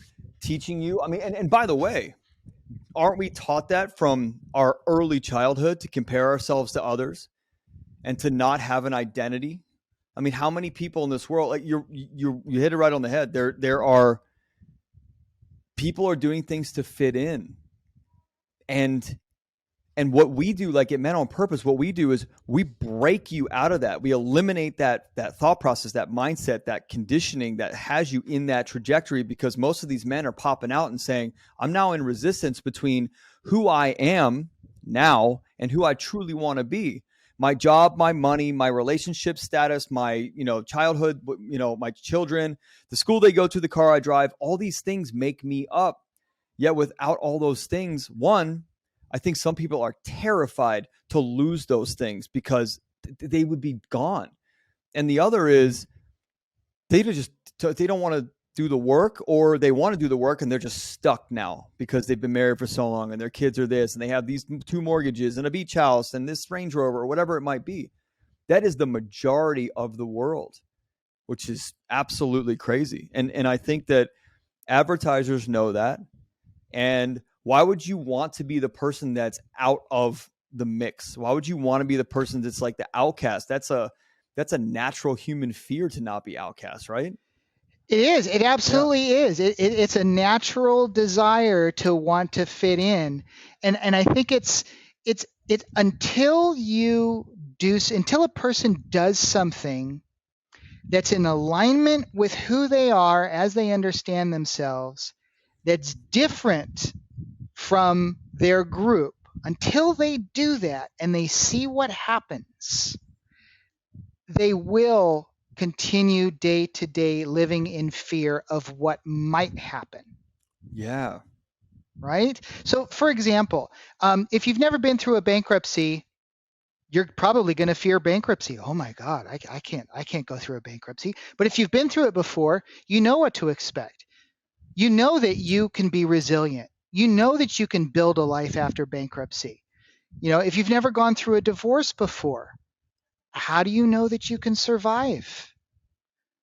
teaching you? I mean, and by the way, aren't we taught that from our early childhood to compare ourselves to others and to not have an identity? I mean, how many people in this world, like you hit it right on the head. There are people are doing things to fit in. And what we do, like at Men on Purpose, what we do is we break you out of that. We eliminate that thought process, that mindset, that conditioning that has you in that trajectory, because most of these men are popping out and saying, I'm now in resistance between who I am now and who I truly want to be. My job, my money, my relationship status, my childhood, my children, the school they go to, the car I drive, all these things make me up. Yet without all those things, one, I think some people are terrified to lose those things because they would be gone. And the other is they just they don't want to do the work, or they want to do the work and they're just stuck now because they've been married for so long and their kids are this and they have these 2 mortgages and a beach house and this Range Rover or whatever it might be. That is the majority of the world, which is absolutely crazy. And I think that advertisers know that. And why would you want to be the person that's out of the mix? Why would you want to be the person that's like the outcast? That's a natural human fear to not be outcast, right? It is. It Yeah. absolutely is. It's a natural desire to want to fit in, and I think it's until a person does something that's in alignment with who they are as they understand themselves, that's different from their group. Until they do that and they see what happens, they will continue day to day living in fear of what might happen. Yeah. Right? So, for example, if you've never been through a bankruptcy, you're probably going to fear bankruptcy. Oh my God, I can't go through a bankruptcy. But if you've been through it before, you know what to expect. You know that you can be resilient. You know that you can build a life after bankruptcy. If you've never gone through a divorce before, how do you know that you can survive?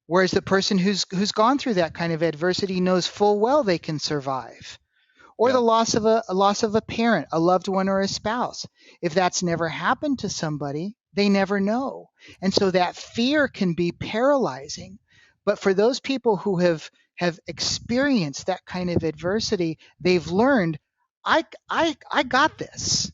Whereas the person who's gone through that kind of adversity knows full well they can survive. Or Yeah. the loss of a parent, a loved one, or a spouse. If that's never happened to somebody, they never know. And so that fear can be paralyzing. But for those people who have experienced that kind of adversity, they've learned, I got this.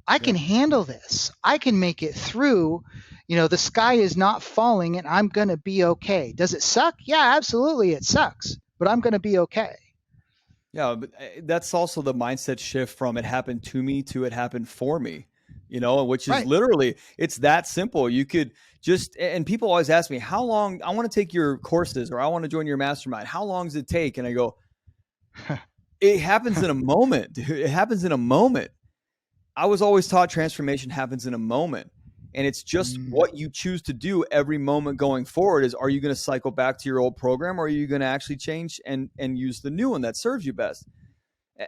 I Yeah. can handle this. I can make it through. The sky is not falling and I'm going to be okay. Does it suck? Yeah, absolutely it sucks, but I'm going to be okay. Yeah, but that's also the mindset shift from it happened to me to it happened for me, which is Right. literally, it's that simple. You could just, and people always ask me, how long, I want to take your courses or I want to join your mastermind. How long does it take? And I go, it happens in a moment, dude. It happens in a moment. I was always taught transformation happens in a moment. And it's just Mm. what you choose to do every moment going forward is, are you going to cycle back to your old program, or are you going to actually change and use the new one that serves you best?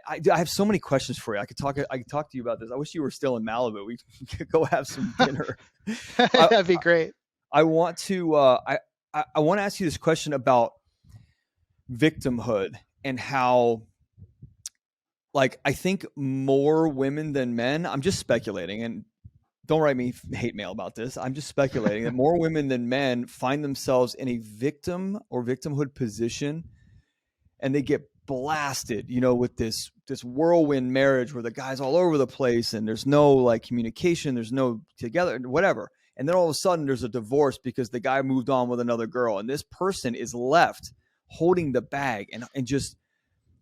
I have so many questions for you. I could talk to you about this. I wish you were still in Malibu. We could go have some dinner. That'd be great. I want to I want to ask you this question about victimhood and how, like, I think more women than men, I'm just speculating, and don't write me hate mail about this. I'm just speculating that more women than men find themselves in a victim or victimhood position, and they get blasted, with this whirlwind marriage where the guy's all over the place and there's no like communication, there's no together, whatever. And then all of a sudden there's a divorce because the guy moved on with another girl, and this person is left holding the bag and just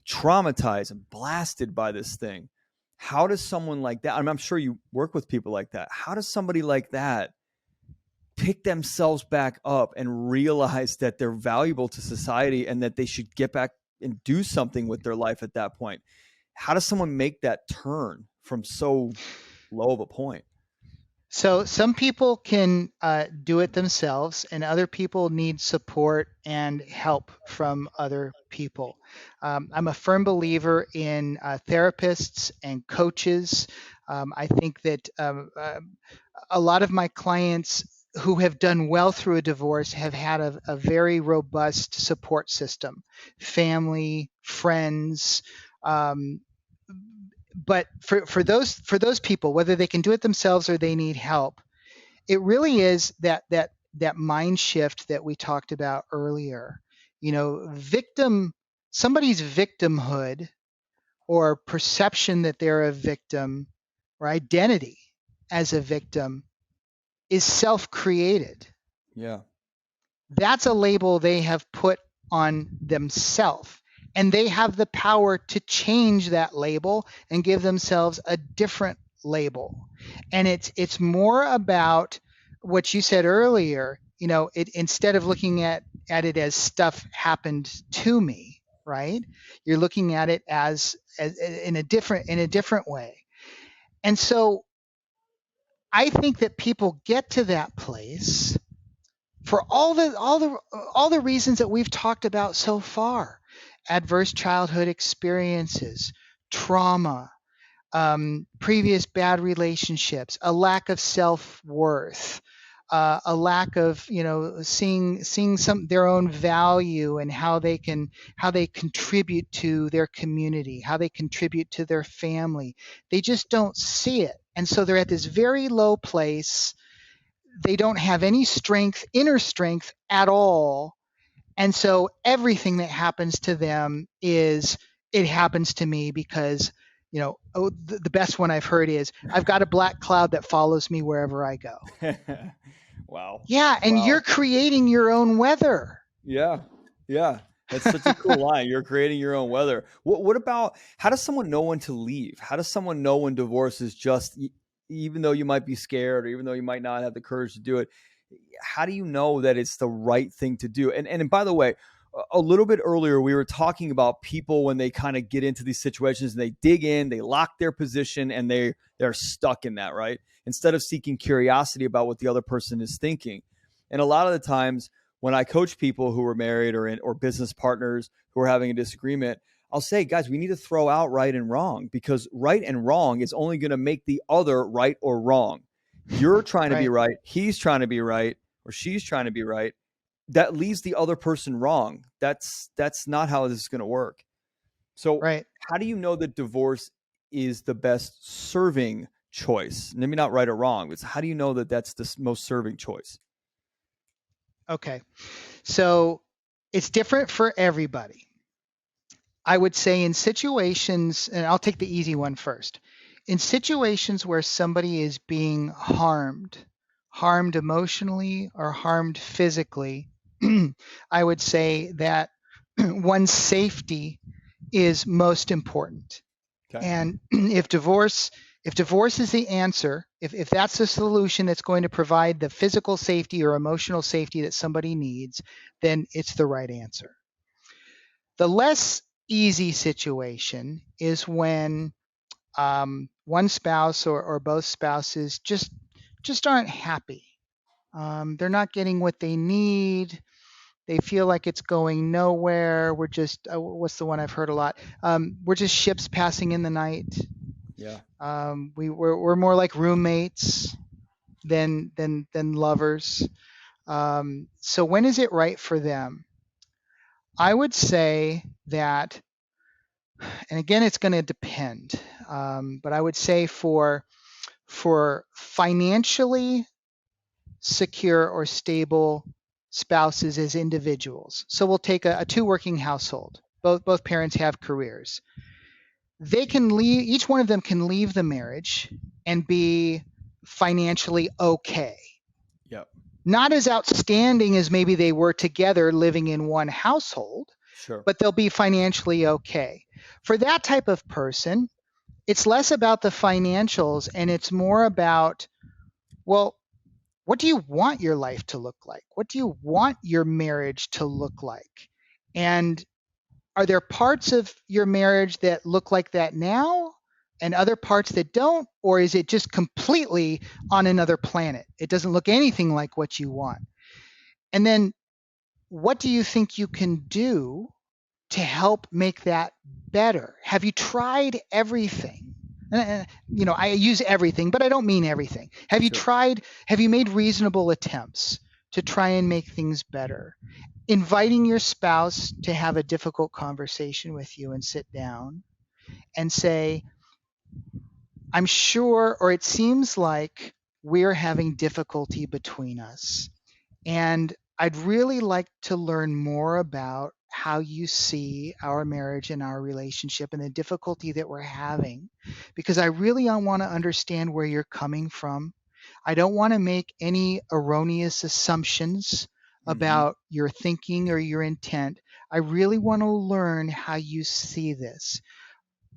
traumatized and blasted by this thing. How does someone like that, I'm sure you work with people like that, how does somebody like that pick themselves back up and realize that they're valuable to society and that they should get back and do something with their life at that point? How does someone make that turn from so low of a point? So some people can do it themselves, and other people need support and help from other people. I'm a firm believer in therapists and coaches. I think that a lot of my clients who have done well through a divorce have had a very robust support system, family, friends. Um, but for those people, whether they can do it themselves or they need help, it really is that mind shift that we talked about earlier. Somebody's victimhood or perception that they're a victim or identity as a victim is self-created. Yeah. That's a label they have put on themselves. And they have the power to change that label and give themselves a different label. And it's more about what you said earlier, instead of looking at it as stuff happened to me, right? You're looking at it as in a different way. And so I think that people get to that place for all the reasons that we've talked about so far: adverse childhood experiences, trauma, previous bad relationships, a lack of self-worth, a lack of seeing some their own value and how they contribute to their community, how they contribute to their family. They just don't see it, and so they're at this very low place. They don't have any strength, inner strength at all, and so everything that happens to them is, it happens to me because, the best one I've heard is, I've got a black cloud that follows me wherever I go. Wow. Yeah, and Wow. you're creating your own weather. Yeah. Yeah. That's such a cool line. You're creating your own weather. What about, how does someone know when to leave? How does someone know when divorce is just, even though you might be scared or even though you might not have the courage to do it, how do you know that it's the right thing to do? And by the way, a little bit earlier, we were talking about people when they kind of get into these situations and they dig in, they lock their position, and they're stuck in that, right? Instead of seeking curiosity about what the other person is thinking. And a lot of the times when I coach people who are married or business partners who are having a disagreement, I'll say, guys, we need to throw out right and wrong, because right and wrong is only going to make the other right or wrong. You're trying to be Right, right, he's trying to be right, or she's trying to be right. That leaves the other person wrong. That's not how this is going to work. So right. how do you know that divorce is the best serving choice? Maybe not right or wrong, but how do you know that that's the most serving choice? Okay. So it's different for everybody. I would say in situations, and I'll take the easy one first. In situations where somebody is being harmed emotionally or harmed physically, I would say that one's safety is most important. Okay. And if divorce is the answer, if that's the solution that's going to provide the physical safety or emotional safety that somebody needs, then it's the right answer. The less easy situation is when one spouse or both spouses just aren't happy. They're not getting what they need. They feel like it's going nowhere. We're just what's the one I've heard a lot? We're just ships passing in the night. Yeah. We're more like roommates than lovers. So when is it right for them? I would say that, and again, it's going to depend. But I would say for financially secure or stable spouses as individuals. So we'll take a two working household. Both parents have careers. They can leave. Each one of them can leave the marriage and be financially okay. Yep. Not as outstanding as maybe they were together living in one household, Sure. but they'll be financially okay. For that type of person, it's less about the financials and it's more about, well, what do you want your life to look like? What do you want your marriage to look like? And are there parts of your marriage that look like that now and other parts that don't? Or is it just completely on another planet? It doesn't look anything like what you want. And then what do you think you can do to help make that better? Have you tried everything? I use everything, but I don't mean everything. Sure. Have you made reasonable attempts to try and make things better? Inviting your spouse to have a difficult conversation with you and sit down and say, I'm sure, or it seems like we're having difficulty between us. And I'd really like to learn more about how you see our marriage and our relationship and the difficulty that we're having, because I really want to understand where you're coming from. I don't want to make any erroneous assumptions Mm-hmm. about your thinking or your intent. I really want to learn how you see this.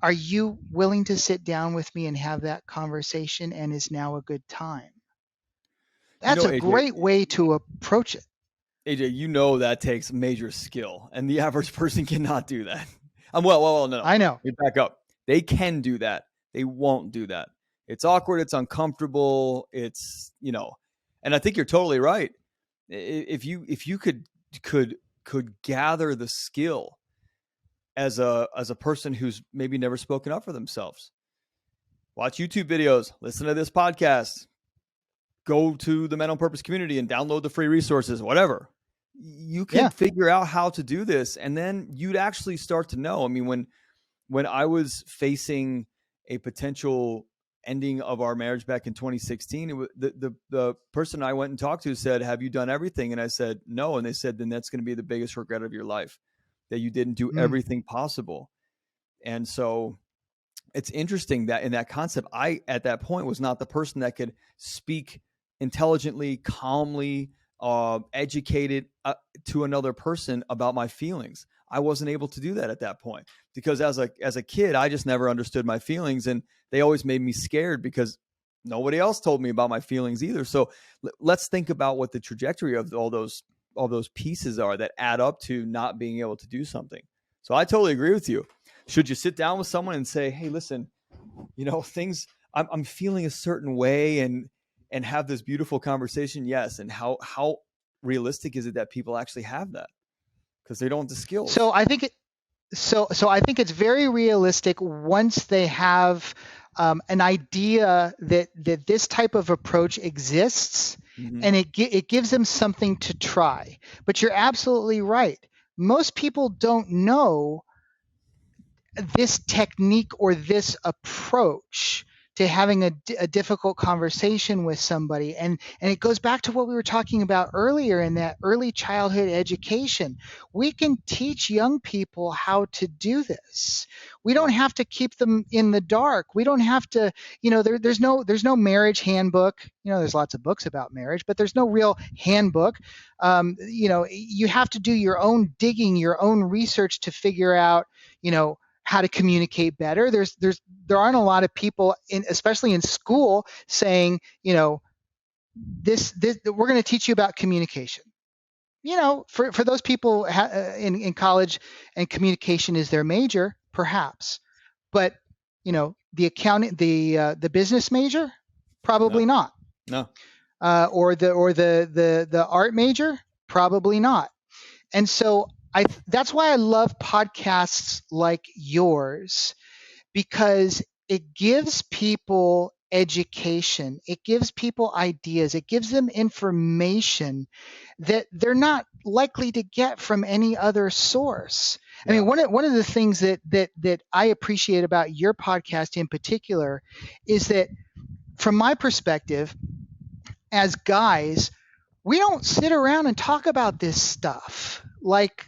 Are you willing to sit down with me and have that conversation? And is now a good time? You That's know, a AJ, great way to approach it. AJ, you know that takes major skill, and the average person cannot do that. Well, no. I know. Let me back up. They can do that. They won't do that. It's awkward. It's uncomfortable. And I think you're totally right. If you could gather the skill as a person who's maybe never spoken up for themselves, watch YouTube videos, listen to this podcast, go to the Men on Purpose community and download the free resources, whatever. You can figure out how to do this, and then you'd actually start to know. I mean, when I was facing a potential ending of our marriage back in 2016, it was the person I went and talked to said, "Have you done everything?" And I said, "No." And they said, "Then that's going to be the biggest regret of your life, that you didn't do everything possible." And so it's interesting that in that concept, I, at that point, was not the person that could speak intelligently, calmly, educated to another person about my feelings. I wasn't able to do that at that point because as a kid, I just never understood my feelings, and they always made me scared because nobody else told me about my feelings either. So let's think about what the trajectory of all those pieces are that add up to not being able to do something. So I totally agree with you. Should you sit down with someone and say, "Hey, listen, things, I'm feeling a certain way," and have this beautiful conversation? Yes. And how realistic is it that people actually have that? Because they don't have the skills. So I think it's very realistic once they have an idea that this type of approach exists, and it gives them something to try. But you're absolutely right. Most people don't know this technique or this approach to having a difficult conversation with somebody. And it goes back to what we were talking about earlier in that early childhood education. We can teach young people how to do this. We don't have to keep them in the dark. We don't have to, there's no marriage handbook. There's lots of books about marriage, but there's no real handbook. You have to do your own digging, your own research to figure out, how to communicate better. There aren't a lot of people, especially in school, saying, this we're going to teach you about communication. For those people in college, and communication is their major, perhaps. But the accounting, the business major, probably not. No. Or the art major, probably not. And so that's why I love podcasts like yours, because it gives people education. It gives people ideas. It gives them information that they're not likely to get from any other source. Yeah. I mean, one of the things that I appreciate about your podcast in particular is that, from my perspective, as guys, we don't sit around and talk about this stuff like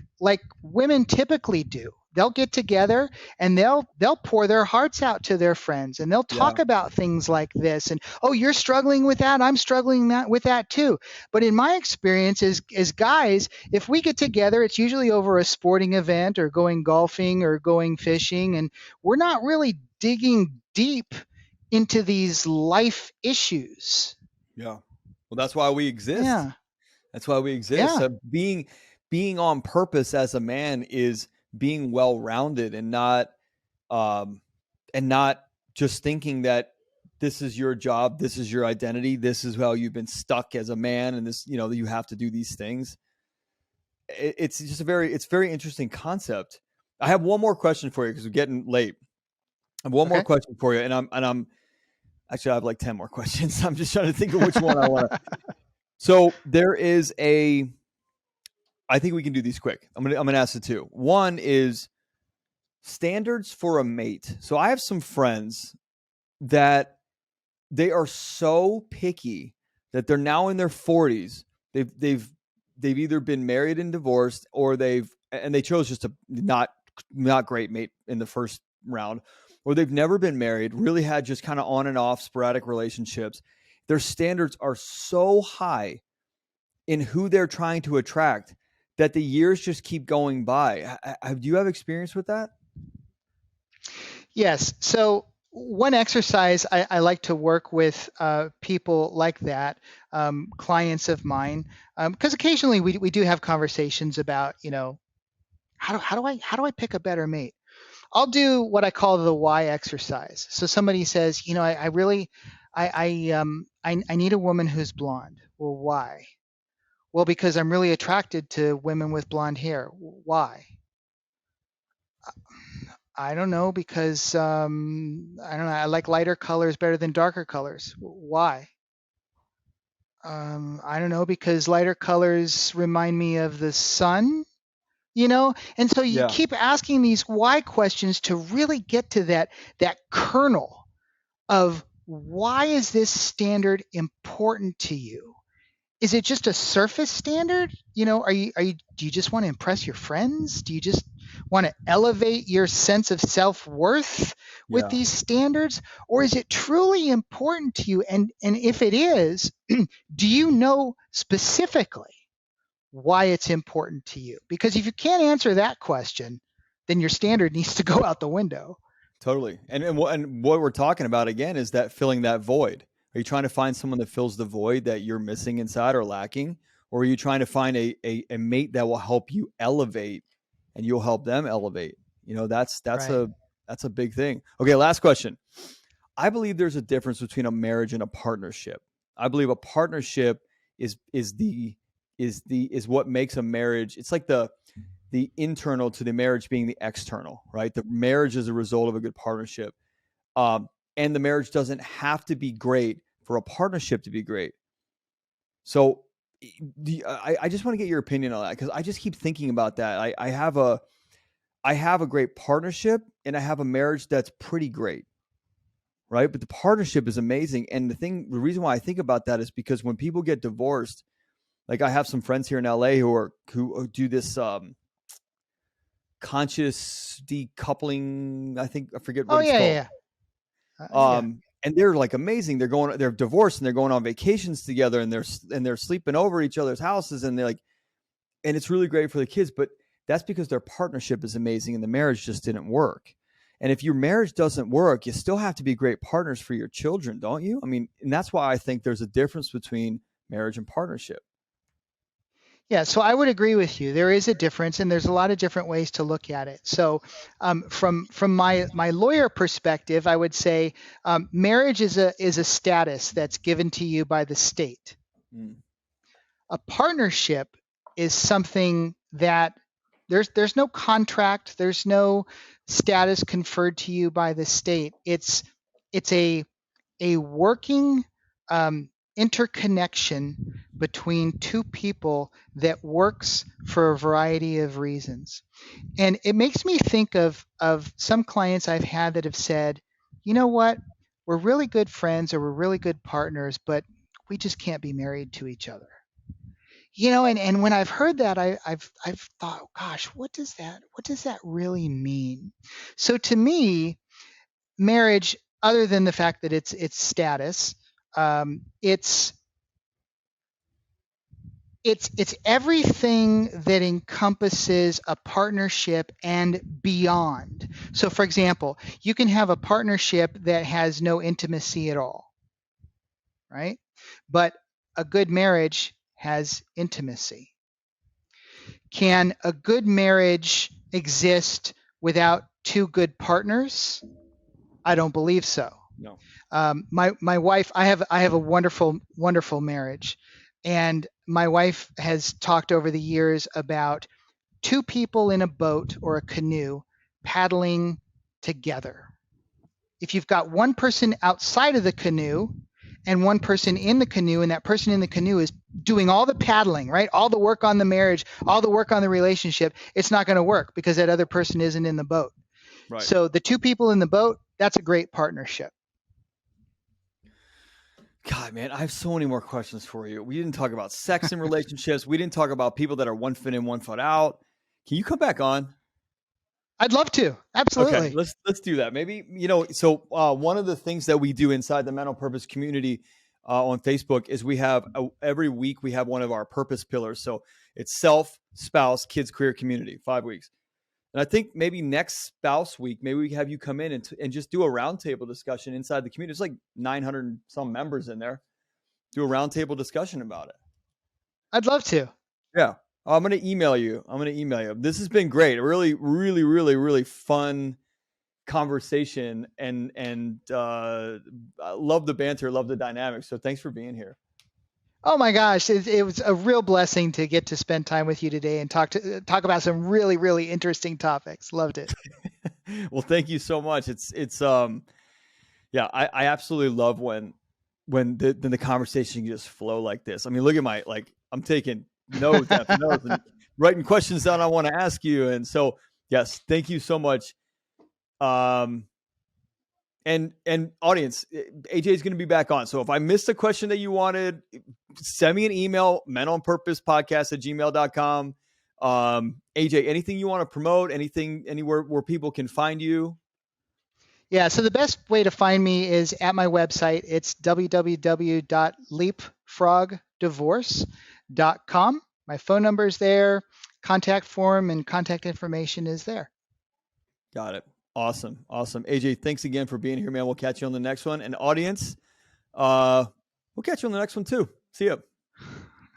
women typically do. They'll get together and they'll pour their hearts out to their friends, and they'll talk about things like this. And, oh, you're struggling with that, I'm struggling with that too. But in my experience as guys, if we get together, it's usually over a sporting event or going golfing or going fishing, and we're not really digging deep into these life issues. Yeah. Well, that's why we exist. Yeah. That's why we exist. Yeah. So being on purpose as a man is being well-rounded and not just thinking that this is your job, this is your identity, this is how you've been stuck as a man, and this, you have to do these things. It's just it's very interesting concept. I have one more question for you because we're getting late. I have one more question for you, and I'm actually, I have like 10 more questions. I'm just trying to think of which one I want to. So there is I think we can do these quick. I'm gonna ask the two. One is standards for a mate. So I have some friends that they are so picky that they're now in their 40s. They've either been married and divorced, or they chose just a not great mate in the first round, or they've never been married, really had just kind of on and off sporadic relationships. Their standards are so high in who they're trying to attract that the years just keep going by. Do you have experience with that? Yes. So one exercise I like to work with people like that, clients of mine, because occasionally we do have conversations about, how do I pick a better mate? I'll do what I call the why exercise. So somebody says, I need a woman who's blonde. Well, why? Well, because I'm really attracted to women with blonde hair. Why? I don't know, because I don't know. I like lighter colors better than darker colors. Why? I don't know, because lighter colors remind me of the sun, you know? And so you Yeah. keep asking these why questions to really get to that kernel of why is this standard important to you? Is it just a surface standard? Do you just want to impress your friends? Do you just want to elevate your sense of self-worth with Yeah. these standards? Or is it truly important to you? And if it is, do you know specifically why it's important to you? Because if you can't answer that question, then your standard needs to go out the window. Totally. And what we're talking about again is that filling that void. Are you trying to find someone that fills the void that you're missing inside or lacking? Or are you trying to find a mate that will help you elevate and you'll help them elevate? Right. That's a big thing. Okay, last question. I believe there's a difference between a marriage and a partnership. I believe a partnership is what makes a marriage. It's like the internal to the marriage being the external, right? The marriage is a result of a good partnership. And the marriage doesn't have to be great for a partnership to be great. So I just want to get your opinion on that, because I just keep thinking about that. I have a great partnership and I have a marriage that's pretty great, right? But the partnership is amazing. And the reason why I think about that is because when people get divorced, like I have some friends here in LA who do this conscious decoupling. I forget Oh what it's yeah, called. yeah, yeah. And they're like amazing. They're divorced and they're going on vacations together and they're sleeping over each other's houses and and it's really great for the kids. But that's because their partnership is amazing and the marriage just didn't work. And if your marriage doesn't work, you still have to be great partners for your children, don't you? I mean, and that's why I think there's a difference between marriage and partnership. Yeah, so I would agree with you. There is a difference, and there's a lot of different ways to look at it. So, from my lawyer perspective, I would say marriage is a status that's given to you by the state. Mm. A partnership is something that there's no contract, there's no status conferred to you by the state. It's a working interconnection between two people that works for a variety of reasons. And it makes me think of some clients I've had that have said, you know what, we're really good friends or we're really good partners, but we just can't be married to each other. And when I've heard that, I've thought, gosh, what does that really mean? So to me, marriage, other than the fact that it's status, it's it's everything that encompasses a partnership and beyond. So, for example, you can have a partnership that has no intimacy at all, right? But a good marriage has intimacy. Can a good marriage exist without two good partners? I don't believe so. No. My wife, I have a wonderful marriage, and my wife has talked over the years about two people in a boat or a canoe paddling together. If you've got one person outside of the canoe and one person in the canoe, and that person in the canoe is doing all the paddling, right? All the work on the marriage, all the work on the relationship, it's not going to work because that other person isn't in the boat. Right. So the two people in the boat, that's a great partnership. God, man, I have so many more questions for you. We didn't talk about sex in relationships. We didn't talk about people that are one foot in, one foot out. Can you come back on? I'd love to. Okay, Absolutely. let's do that. Maybe So one of the things that we do inside the Mental Purpose community on Facebook is every week we have one of our purpose pillars. So it's self, spouse, kids, career, community. 5 weeks. And I think maybe next spouse week, maybe we have you come in and just do a roundtable discussion inside the community. It's like 900 and some members in there. Do a roundtable discussion about it. I'd love to. Yeah. I'm going to email you. This has been great. A really, really, really, really fun conversation. And I love the banter, love the dynamics. So thanks for being here. Oh my gosh, it was a real blessing to get to spend time with you today and talk about some really, really interesting topics. Loved it. Well, thank you so much. Yeah, I absolutely love when the conversation can just flow like this. I mean, look at I'm taking notes after notes and writing questions down I want to ask you. And so, yes, thank you so much. And audience, AJ is going to be back on. So if I missed a question that you wanted, send me an email, menonpurposepodcast@gmail.com. AJ, anything you want to promote, anywhere where people can find you? Yeah, so the best way to find me is at my website. It's www.leapfrogdivorce.com. My phone number is there, contact form and contact information is there. Got it. Awesome. AJ, thanks again for being here, man. We'll catch you on the next one. And audience, we'll catch you on the next one too. See ya.